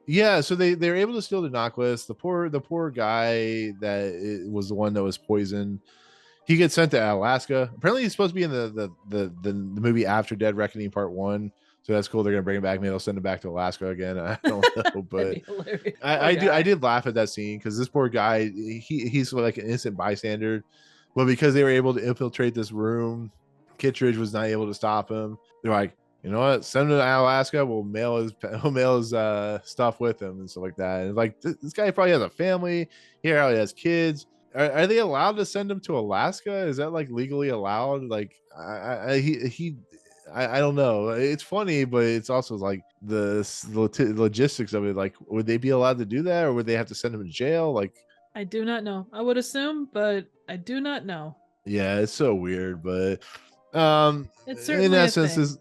Yeah, so they're able to steal the knock list. The poor guy that was the one that was poisoned. he gets sent to Alaska. Apparently he's supposed to be in the movie After Dead Reckoning Part 1. So that's cool. They're gonna bring him back. Maybe they'll send him back to Alaska again. I don't know, but I did laugh at that scene because this poor guy, he's like an innocent bystander, but because they were able to infiltrate this room, Kittredge was not able to stop him. They're like, you know what? Send him to Alaska. We'll mail his stuff with him and stuff like that. And like this guy probably has a family. He probably has kids. Are they allowed to send him to Alaska? Is that like legally allowed? Like I don't know. It's funny, but it's also like the logistics of it. Like, would they be allowed to do that, or would they have to send him to jail? Like, I do not know. I would assume, but I do not know. Yeah, it's so weird, but it's certainly in essence is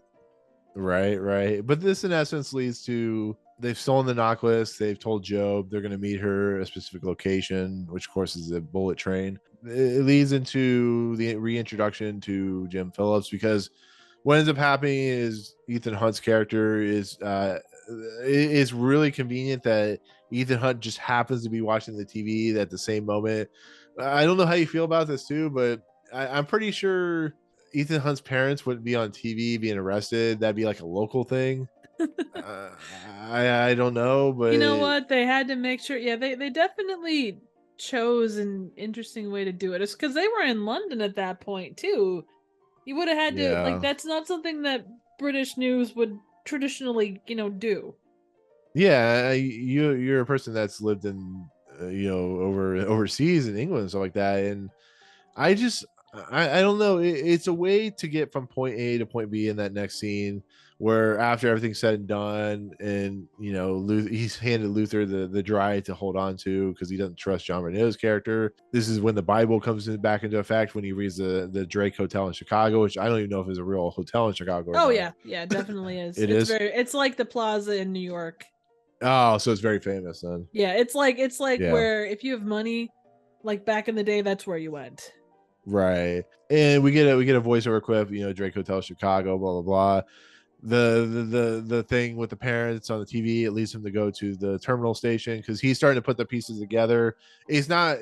right. But this in essence leads to they've stolen the necklace. They've told Job they're going to meet her a specific location, which of course is a bullet train. It leads into the reintroduction to Jim Phillips, because what ends up happening is Ethan Hunt's character is really convenient that Ethan Hunt just happens to be watching the TV at the same moment. I don't know how you feel about this too, but I'm pretty sure Ethan Hunt's parents wouldn't be on TV being arrested. That'd be like a local thing. I don't know, but you know what? They had to make sure. Yeah, they definitely chose an interesting way to do it. It's because they were in London at that point too. You would have had to like. That's not something that British news would traditionally, do. Yeah, you're a person that's lived in overseas in England and stuff like that, and I don't know. It's a way to get from point A to point B in that next scene, where after everything's said and done, and he's handed Luther the dry to hold on to because he doesn't trust John Reno's character. This is when the Bible comes back into effect, when he reads the Drake Hotel in Chicago, which I don't even know if it's a real hotel in Chicago. Oh yeah, it definitely is. It's like the Plaza in New York. Oh, so it's very famous then. Yeah, it's like where if you have money, like back in the day, that's where you went. Right. And we get a voiceover clip, Drake Hotel Chicago, blah blah blah. The thing with the parents on the TV, it leads him to go to the terminal station because he's starting to put the pieces together. It's not,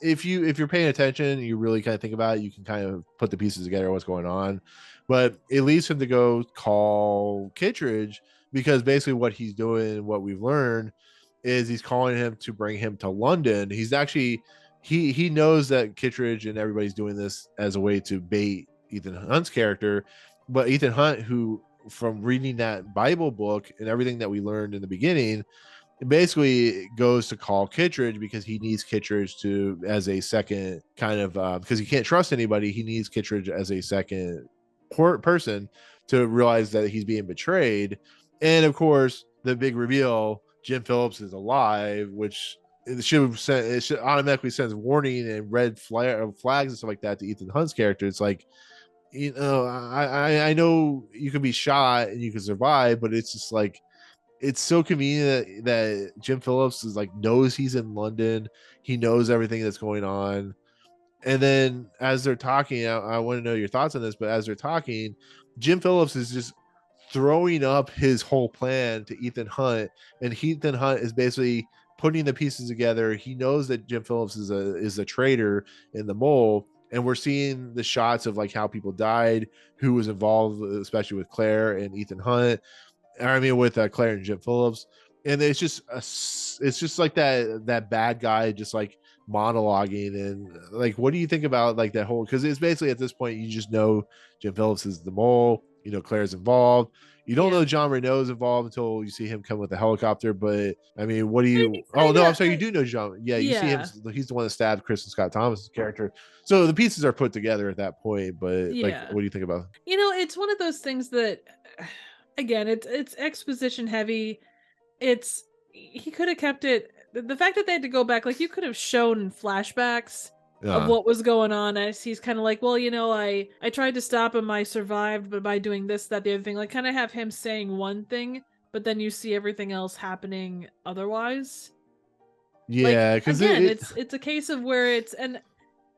if you're paying attention, you really kind of think about it, you can kind of put the pieces together, what's going on. But it leads him to go call Kittredge, because basically what he's doing, what we've learned, is he's calling him to bring him to London. He's actually he knows that Kittredge and everybody's doing this as a way to bait Ethan Hunt's character, but Ethan Hunt, who from reading that Bible book and everything that we learned in the beginning, basically goes to call Kittredge because he needs Kittredge to as a second kind of because he can't trust anybody. He needs Kittredge as a second person to realize that he's being betrayed. And of course, the big reveal: Jim Phillips is alive, which it should automatically send warning and red flags and stuff like that to Ethan Hunt's character. It's like, I know you can be shot and you can survive, but it's just like, it's so convenient that Jim Phillips is like knows he's in London. He knows everything that's going on. And then as they're talking, I want to know your thoughts on this, but as they're talking, Jim Phillips is just throwing up his whole plan to Ethan Hunt, and Ethan Hunt is basically putting the pieces together. He knows that Jim Phillips is a traitor in the mole, and we're seeing the shots of like how people died, who was involved, especially with Claire and Ethan Hunt. I mean, with Claire and Jim Phillips, and it's just like that bad guy just like monologuing. And like, what do you think about like that whole? Because it's basically at this point you just know Jim Phillips is the mole. Claire's involved. You don't know John Reno's involved until you see him come with a helicopter. But I mean, what do you? Oh no, I'm sorry. You do know John. Yeah, you see him. He's the one that stabbed Kristin Scott Thomas's character. So the pieces are put together at that point. But like, what do you think about? It's one of those things that, again, it's exposition heavy. He could have kept it. The fact that they had to go back, like you could have shown flashbacks of what was going on, as he's kind of like, well, I tried to stop him, I survived, but by doing this, that, the other thing, like kind of have him saying one thing, but then you see everything else happening otherwise. Yeah, because again, it's a case of where and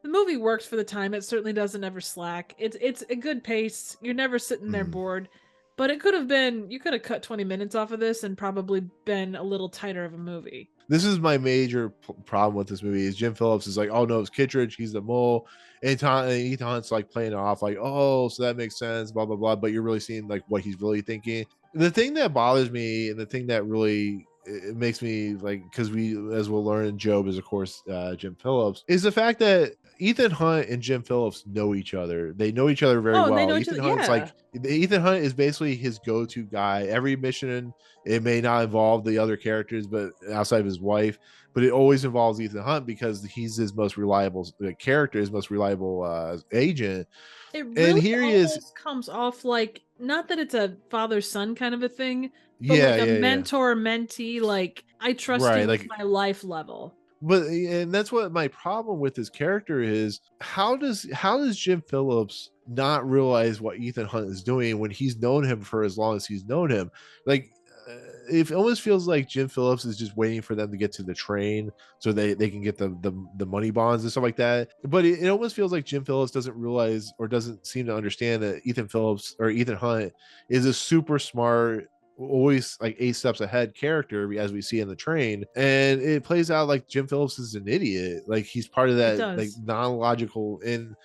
the movie works for the time. It certainly doesn't ever slack. It's a good pace. You're never sitting there bored. But it could have been, you could have cut 20 minutes off of this and probably been a little tighter of a movie. This is my major problem with this movie is Jim Phillips is like, oh no, it's Kittredge, he's the mole. And Ethan Hunt's like playing it off like, oh, so that makes sense, blah, blah, blah. But you're really seeing like what he's really thinking. The thing that bothers me and the thing that really it makes me like, because as we'll learn, Job is of course Jim Phillips, is the fact that Ethan Hunt and Jim Phillips know each other. They know each other very well. They know Ethan Hunt's like, Ethan Hunt is basically his go-to guy. Every mission, it may not involve the other characters, but outside of his wife, but it always involves Ethan Hunt because he's his most reliable character, his most reliable agent. It really and here he is comes off like, not that it's a father-son kind of a thing, but like a mentor-mentee, like I trust you with my life level. But and that's what my problem with his character is. How does Jim Phillips not realize what Ethan Hunt is doing when he's known him for as long as he's known him? Like it almost feels like Jim Phillips is just waiting for them to get to the train so they can get the money bonds and stuff like that. But it almost feels like Jim Phillips doesn't realize or doesn't seem to understand that Ethan Hunt is a super smart, always like 8 steps ahead character, as we see in the train, and it plays out like Jim Phillips is an idiot, like he's part of that like non-logical, and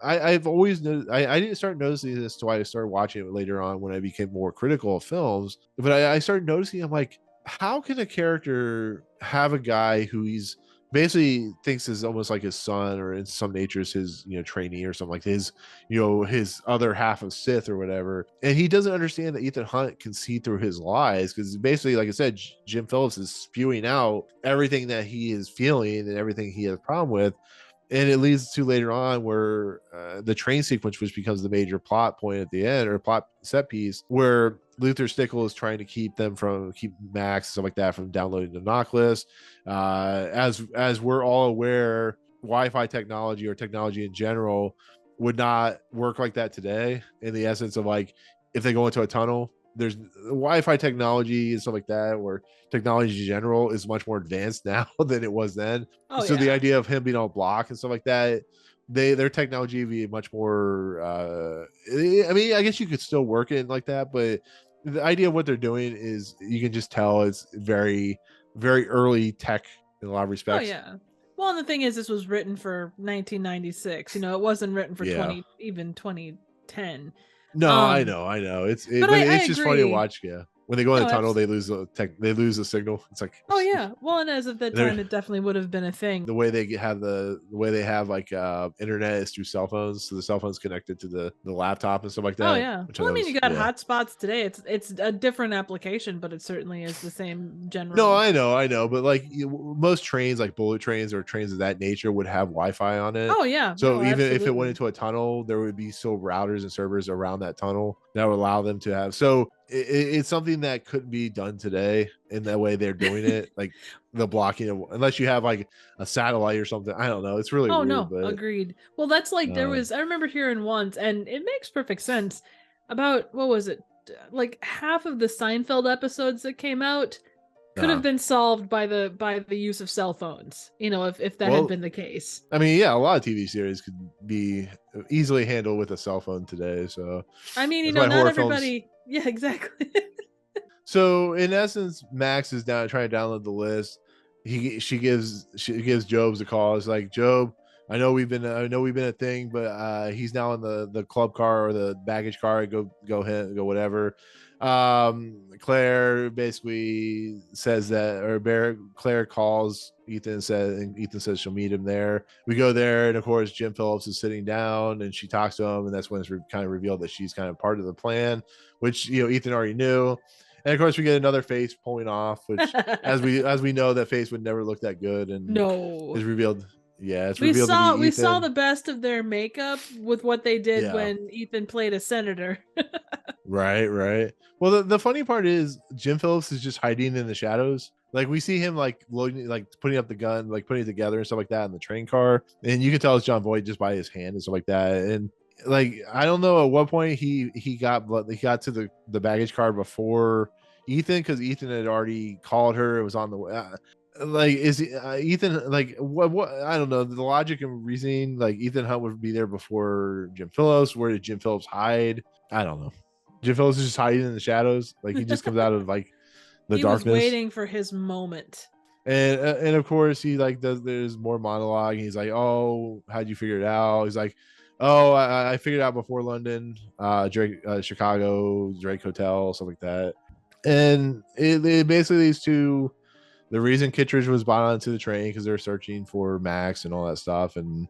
I've always noticed, I didn't start noticing this till I started watching it later on when I became more critical of films, but I started noticing, I'm like, how can a character have a guy who he's basically thinks is almost like his son, or in some nature is his trainee or something, like his his other half of Sith or whatever, and he doesn't understand that Ethan Hunt can see through his lies, because basically, like I said, Jim Phillips is spewing out everything that he is feeling and everything he has a problem with. And it leads to later on where the train sequence, which becomes the major plot point at the end, or plot set piece, where Luther Stickle is trying to keep Max and stuff like that from downloading the knock list. As we're all aware, Wi-Fi technology or technology in general would not work like that today. In the essence of like, if they go into a tunnel, there's Wi-Fi technology and stuff like that, where technology in general is much more advanced now than it was then. The idea of him being on block and stuff like that, their technology would be much more I mean, I guess you could still work it like that, but the idea of what they're doing is, you can just tell it's very, very early tech in a lot of respects. Well, and the thing is, this was written for 1996. It wasn't written for 2010. No, I know. It's just funny to watch. Yeah, when they go in the tunnel, they lose the signal. It's like, oh yeah. Well, and as of that time, it definitely would have been a thing. The way they have like internet is through cell phones, so the cell phone's connected to the laptop and stuff like that. Oh yeah. Well, I mean, you got hotspots today. It's a different application, but it certainly is the same general. No, I know, but like most trains, like bullet trains or trains of that nature, would have Wi-Fi on it. Oh yeah. So even if it went into a tunnel, there would be still routers and servers around that tunnel that would allow them to have. So it's something that couldn't be done today in that way they're doing it, like the blocking of, unless you have like a satellite or something. I don't know. It's really weird. No, but agreed. Well, that's like I remember hearing once, and it makes perfect sense, about what was it, like half of the Seinfeld episodes that came out could have been solved by the use of cell phones, if that had been the case. I mean, yeah, a lot of TV series could be easily handled with a cell phone today. So I mean, not everybody. Yeah, exactly. So in essence, Max is trying to download the list. She gives Job's a call. It's like, Job, I know we've been a thing, but he's now in the club car or the baggage car. Go whatever. Claire basically says that, or Claire calls Ethan and Ethan says she'll meet him there. We go there, and of course Jim Phillips is sitting down, and she talks to him, and that's when it's kind of revealed that she's kind of part of the plan, which Ethan already knew. And of course we get another face pulling off, which as we know, that face would never look that good, and is revealed. Yeah, it's revealed to be Ethan. We saw the best of their makeup with what they did when Ethan played a senator. Right. Well, the funny part is Jim Phillips is just hiding in the shadows. Like we see him like loading, like putting up the gun, like putting it together and stuff like that in the train car, and you can tell it's John Voight just by his hand and stuff like that. And like I don't know at what point he got to the baggage car before Ethan, because Ethan had already called her. It was on the way. Like is Ethan like what I don't know, the logic and reasoning, like Ethan Hunt would be there before Jim Phillips. Where did Jim Phillips hide? I don't know. Jim Phillips is just hiding in the shadows. Like he just comes out of like the darkness. He was waiting for his moment. And of course he like there's more monologue. And he's like, "Oh, how'd you figure it out?" He's like, "Oh, I figured it out before London, Chicago, Drake Hotel, stuff like that." And it basically leads to the reason Kittredge was brought onto the train because they're searching for Max and all that stuff. And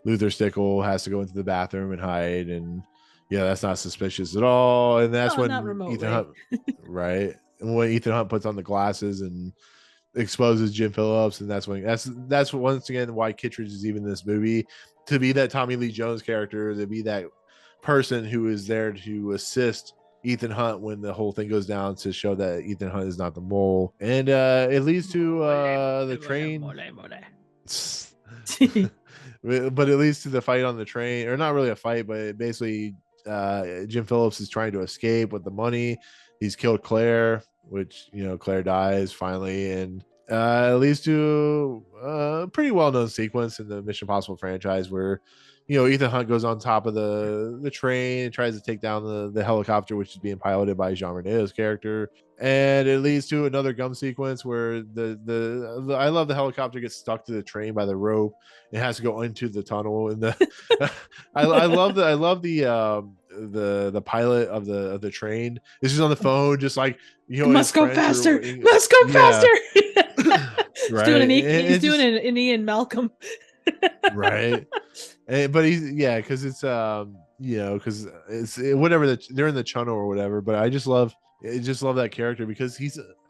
Luther Stickle has to go into the bathroom and hide. And yeah, that's not suspicious at all. And that's when Ethan Hunt, right? And when Ethan Hunt puts on the glasses and exposes Jim Phillips, and that's once again why Kittredge is even in this movie, to be that Tommy Lee Jones character, to be that person who is there to assist Ethan Hunt when the whole thing goes down, to show that Ethan Hunt is not the mole. And it leads to the train. But it leads to the fight on the train, or not really a fight, but basically Jim Phillips is trying to escape with the money. He's killed Claire, which, Claire dies finally, and it leads to a pretty well-known sequence in the Mission Impossible franchise where Ethan Hunt goes on top of the train and tries to take down the helicopter, which is being piloted by Jean Reno's character. And it leads to another gum sequence where the I love the helicopter gets stuck to the train by the rope. It has to go into the tunnel, and I love the pilot of the train is just on the phone, just like must go faster, must go faster. Right, he's doing an Ian Malcolm. Right. But because it's because it's whatever they're in the channel or whatever. But I just love that character because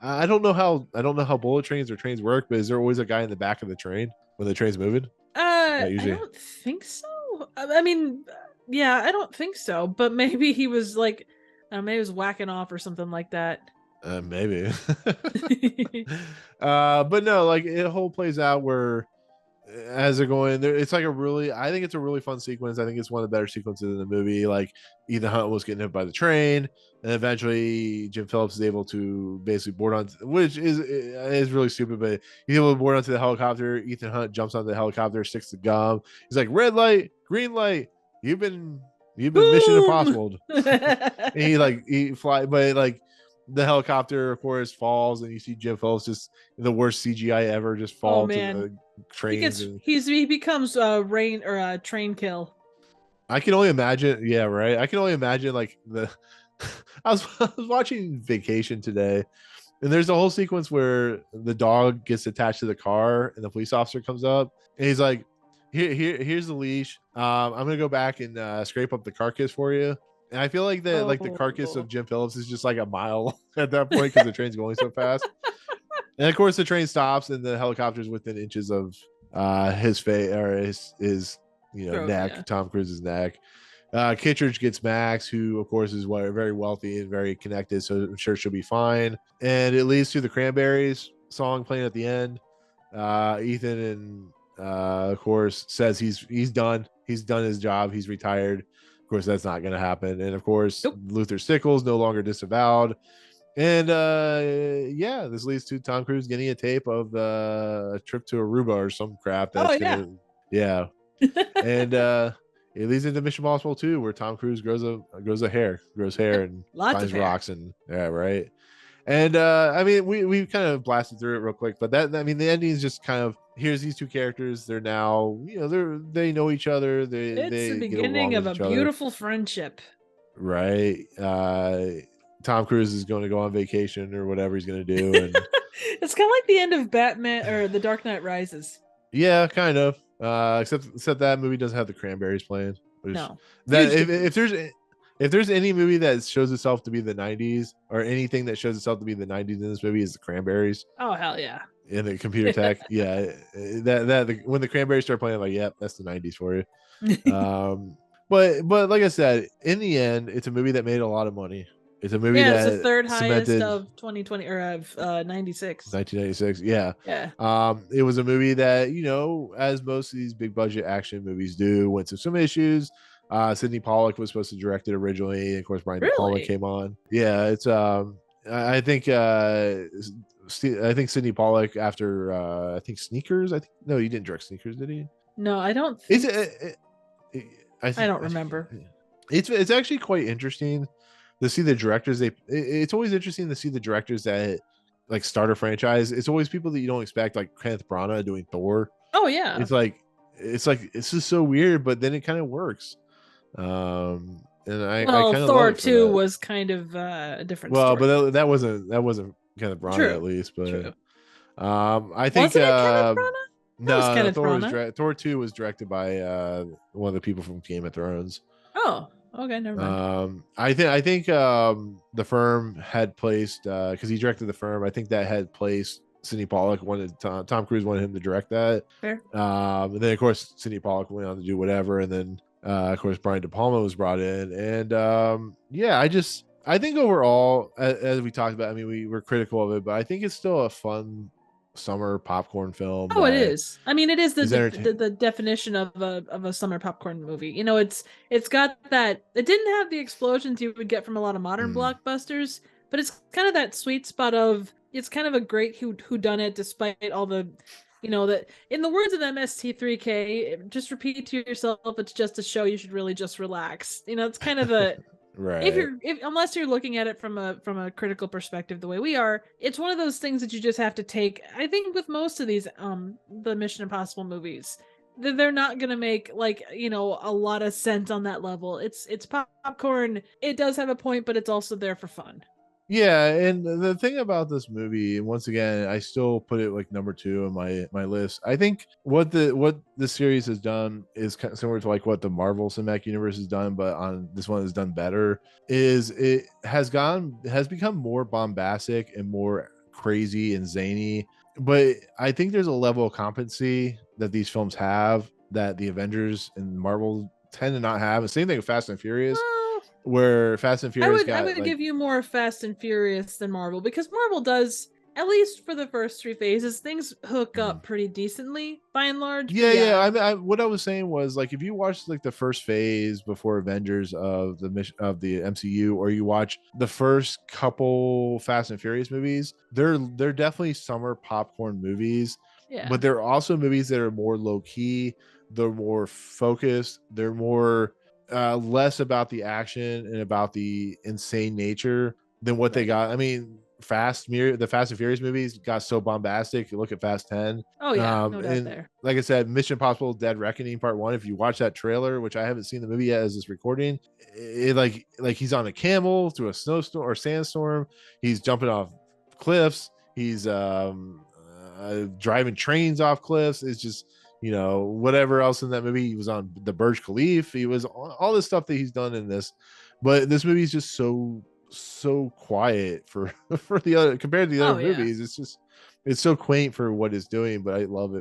I don't know how bullet trains or trains work, but is there always a guy in the back of the train when the train's moving? I don't think so. I mean, yeah, I don't think so. But maybe he was like, maybe he was whacking off or something like that. Maybe. But no, like it whole plays out where as they're going there, it's like I think it's a really fun sequence. I think it's one of the better sequences in the movie. Like Ethan Hunt was getting hit by the train, and eventually Jim Phillips is able to basically board on, which is really stupid, but he's able to board onto the helicopter. Ethan Hunt jumps onto the helicopter, sticks the gum. He's like, "Red light, green light. You've been Mission Impossible." And he fly, but like the helicopter, of course, falls, and you see Jim Phillips just the worst CGI ever, just fall to the trains. He becomes train kill. I can only imagine. Yeah, right. I can only imagine like I was watching Vacation today, and there's a whole sequence where the dog gets attached to the car, and the police officer comes up, and he's like, "Here's the leash. I'm gonna go back and scrape up the carcass for you." And I feel like the carcass of Jim Phillips is just like a mile at that point because the train's going so fast. And of course the train stops and the helicopter's within inches of his face or his neck, yeah. Tom Cruise's neck. Kittredge gets Max, who of course is very wealthy and very connected, so I'm sure she'll be fine. And it leads to the Cranberries song playing at the end. Ethan and of course says he's done his job, he's retired. Of course, that's not going to happen. And of course, Luther Stickle's no longer disavowed. And this leads to Tom Cruise getting a tape of a trip to Aruba or some crap. And it leads into Mission Impossible 2, where Tom Cruise grows hair and finds rocks and right. And I mean, we kind of blasted through it real quick, but the ending is just kind of, here's these two characters. They're now, they know each other. It's the beginning of a beautiful friendship, right? Tom Cruise is going to go on vacation or whatever he's going to do, and it's kind of like the end of Batman or The Dark Knight Rises. Yeah, kind of. Except that movie doesn't have the Cranberries playing. No. That if there's any movie that shows itself to be the 90s, or anything that shows itself to be the 90s in this movie, is the Cranberries. Oh hell yeah! In the computer tech, yeah. When the Cranberries start playing, I'm like, yep, that's the 90s for you. But like I said, in the end, it's a movie that made a lot of money. It's a movie that it's the third highest of 2020 or of 96. 1996. Yeah. Yeah. It was a movie that, as most of these big budget action movies do, went through some issues. Sidney Pollack was supposed to direct it originally, and of course Brian De Palma came on. Yeah, it's I think Sidney Pollack after I think Sneakers. No, he didn't direct Sneakers, did he? No, I don't. I don't remember. It's actually quite interesting to see the directors. It's always interesting to see the directors that like start a franchise. It's always people that you don't expect, like Kenneth Branagh doing Thor. Oh yeah. It's just so weird, but then it kind of works. And I kind of Thor love it 2 was kind of a different story. but that wasn't Kenneth Branagh at least, but True. I think wasn't it Kenneth Branagh? No, Thor 2 was directed by one of the people from Game of Thrones. Oh, okay, never mind. I think The Firm had placed because he directed The Firm. I think that had placed Sidney Pollack wanted Tom Cruise wanted him to direct that. Fair. And then of course Sidney Pollack went on to do whatever, and then of course Brian De Palma was brought in, and I think overall, as we talked about, I mean, we were critical of it, but I think it's still a fun summer popcorn film. Oh, it is. I mean, it is the definition of a summer popcorn movie. You know, it's got that. It didn't have the explosions you would get from a lot of modern blockbusters, but it's kind of that sweet spot of it's kind of a great whodunit despite all the, you know, that in the words of MST3K, just repeat to yourself, it's just a show. You should really just relax. You know, it's kind of the. Right. Unless you're looking at it from a critical perspective the way we are, it's one of those things that you just have to take. I think with most of these the Mission Impossible movies, they're not gonna make like, you know, a lot of sense on that level. It's popcorn. It does have a point, but it's also there for fun. Yeah, and the thing about this movie, and once again, I still put it like number 2 on my list. I think what the series has done is kind of similar to like what the Marvel Cinematic Universe has done, but on this one has done better. Is it has become more bombastic and more crazy and zany, but I think there's a level of competency that these films have that the Avengers and Marvel tend to not have. The same thing with Fast and Furious. Where Fast and Furious I would give you more Fast and Furious than Marvel, because Marvel does, at least for the first 3 phases, things hook up pretty decently by and large. Yeah. I what I was saying was, like, if you watch like the first phase before Avengers of the MCU, or you watch the first couple Fast and Furious movies, they're definitely summer popcorn movies. Yeah. But they're also movies that are more low key. They're more focused. They're more less about the action and about the insane nature than what they got. I mean, the Fast and Furious movies got so bombastic. You look at Fast 10. Oh yeah, no doubt there. Like I said, Mission Impossible Dead Reckoning Part 1, if you watch that trailer, which I haven't seen the movie yet as this recording, it like he's on a camel through a snowstorm or sandstorm. He's jumping off cliffs. He's driving trains off cliffs. It's just, you know, whatever else in that movie. He was on the Burj Khalifa. He was all this stuff that he's done in this, but this movie is just so quiet for the other, compared to the other movies. It's so quaint for what it's doing, but I love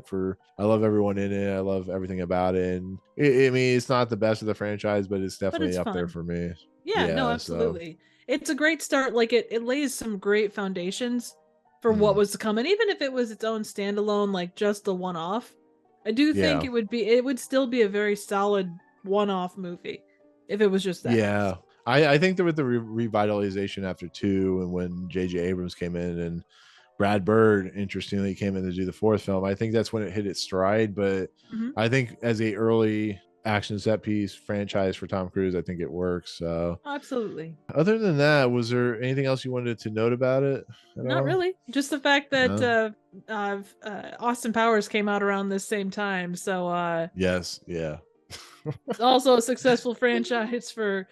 everyone in it. I love everything about it. And I mean, it's not the best of the franchise, but it's definitely up there for me. Yeah, no, absolutely. So. It's a great start. Like it lays some great foundations for what was to come. And even if it was its own standalone, like just a one-off, I do think it would still be a very solid one-off movie if it was just that. Yeah. I think that with the revitalization after 2, and when J.J. Abrams came in and Brad Bird, interestingly, came in to do the 4th film, I think that's when it hit its stride. But I think as a early action set piece franchise for Tom Cruise, I think it works. So absolutely. Other than that, was there anything else you wanted to note about it? Not really. Just the fact that Austin Powers came out around this same time. So yes, yeah. It's also a successful franchise for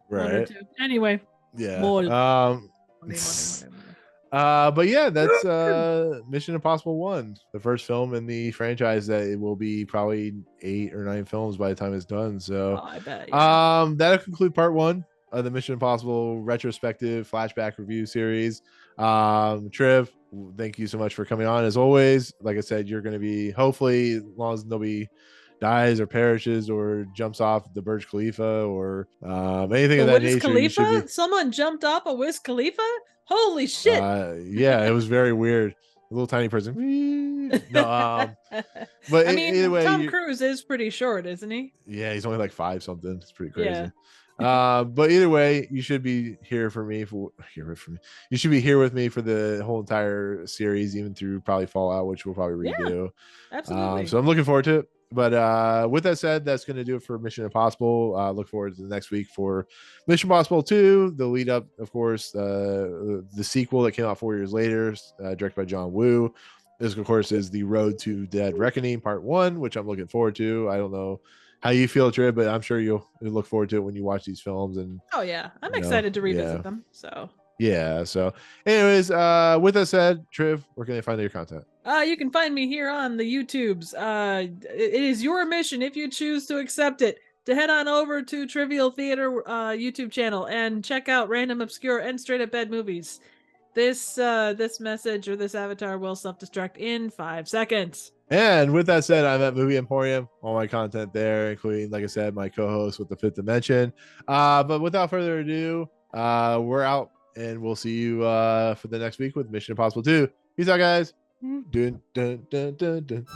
one or 2. Anyway. Yeah. Money. But yeah, that's Mission Impossible 1, the first film in the franchise that it will be probably 8 or 9 films by the time it's done. So I bet. Yeah. That'll conclude part 1 of the Mission Impossible retrospective flashback review series. Triv, thank you so much for coming on. As always, like I said, you're going to be, hopefully, as long as nobody dies or perishes or jumps off the Burj Khalifa or anything of that nature. Khalifa? Someone jumped off a Wiz Khalifa? Holy shit. Yeah, it was very weird. A little tiny person. No, but I mean, anyway, Tom Cruise is pretty short, isn't he? Yeah, he's only like 5 something. It's pretty crazy. Yeah. But either way, you should be here for me. You should be here with me for the whole entire series, even through probably Fallout, which we'll probably redo. Absolutely. So I'm looking forward to it. But with that said, that's going to do it for Mission Impossible. Look forward to the next week for Mission Impossible 2, the lead up, of course, the sequel that came out 4 years later, directed by John Woo. This, of course, is the Road to Dead Reckoning Part 1, which I'm looking forward to. I don't know how you feel, Trib, but I'm sure you'll look forward to it when you watch these films. And oh yeah, I'm excited to revisit them. So yeah. So anyways, with that said, Triv, where can they find your content? You can find me here on the YouTubes. It is your mission, if you choose to accept it, to head on over to Trivial Theater YouTube channel and check out random, obscure, and straight up bad movies. This message or this avatar will self-destruct in 5 seconds. And with that said, I'm at Movie Emporium. All my content there, including, like I said, my co-host with the Fifth Dimension. But without further ado, we're out, and we'll see you for the next week with Mission Impossible 2. Peace out, guys. Dun, dun, dun, dun, dun.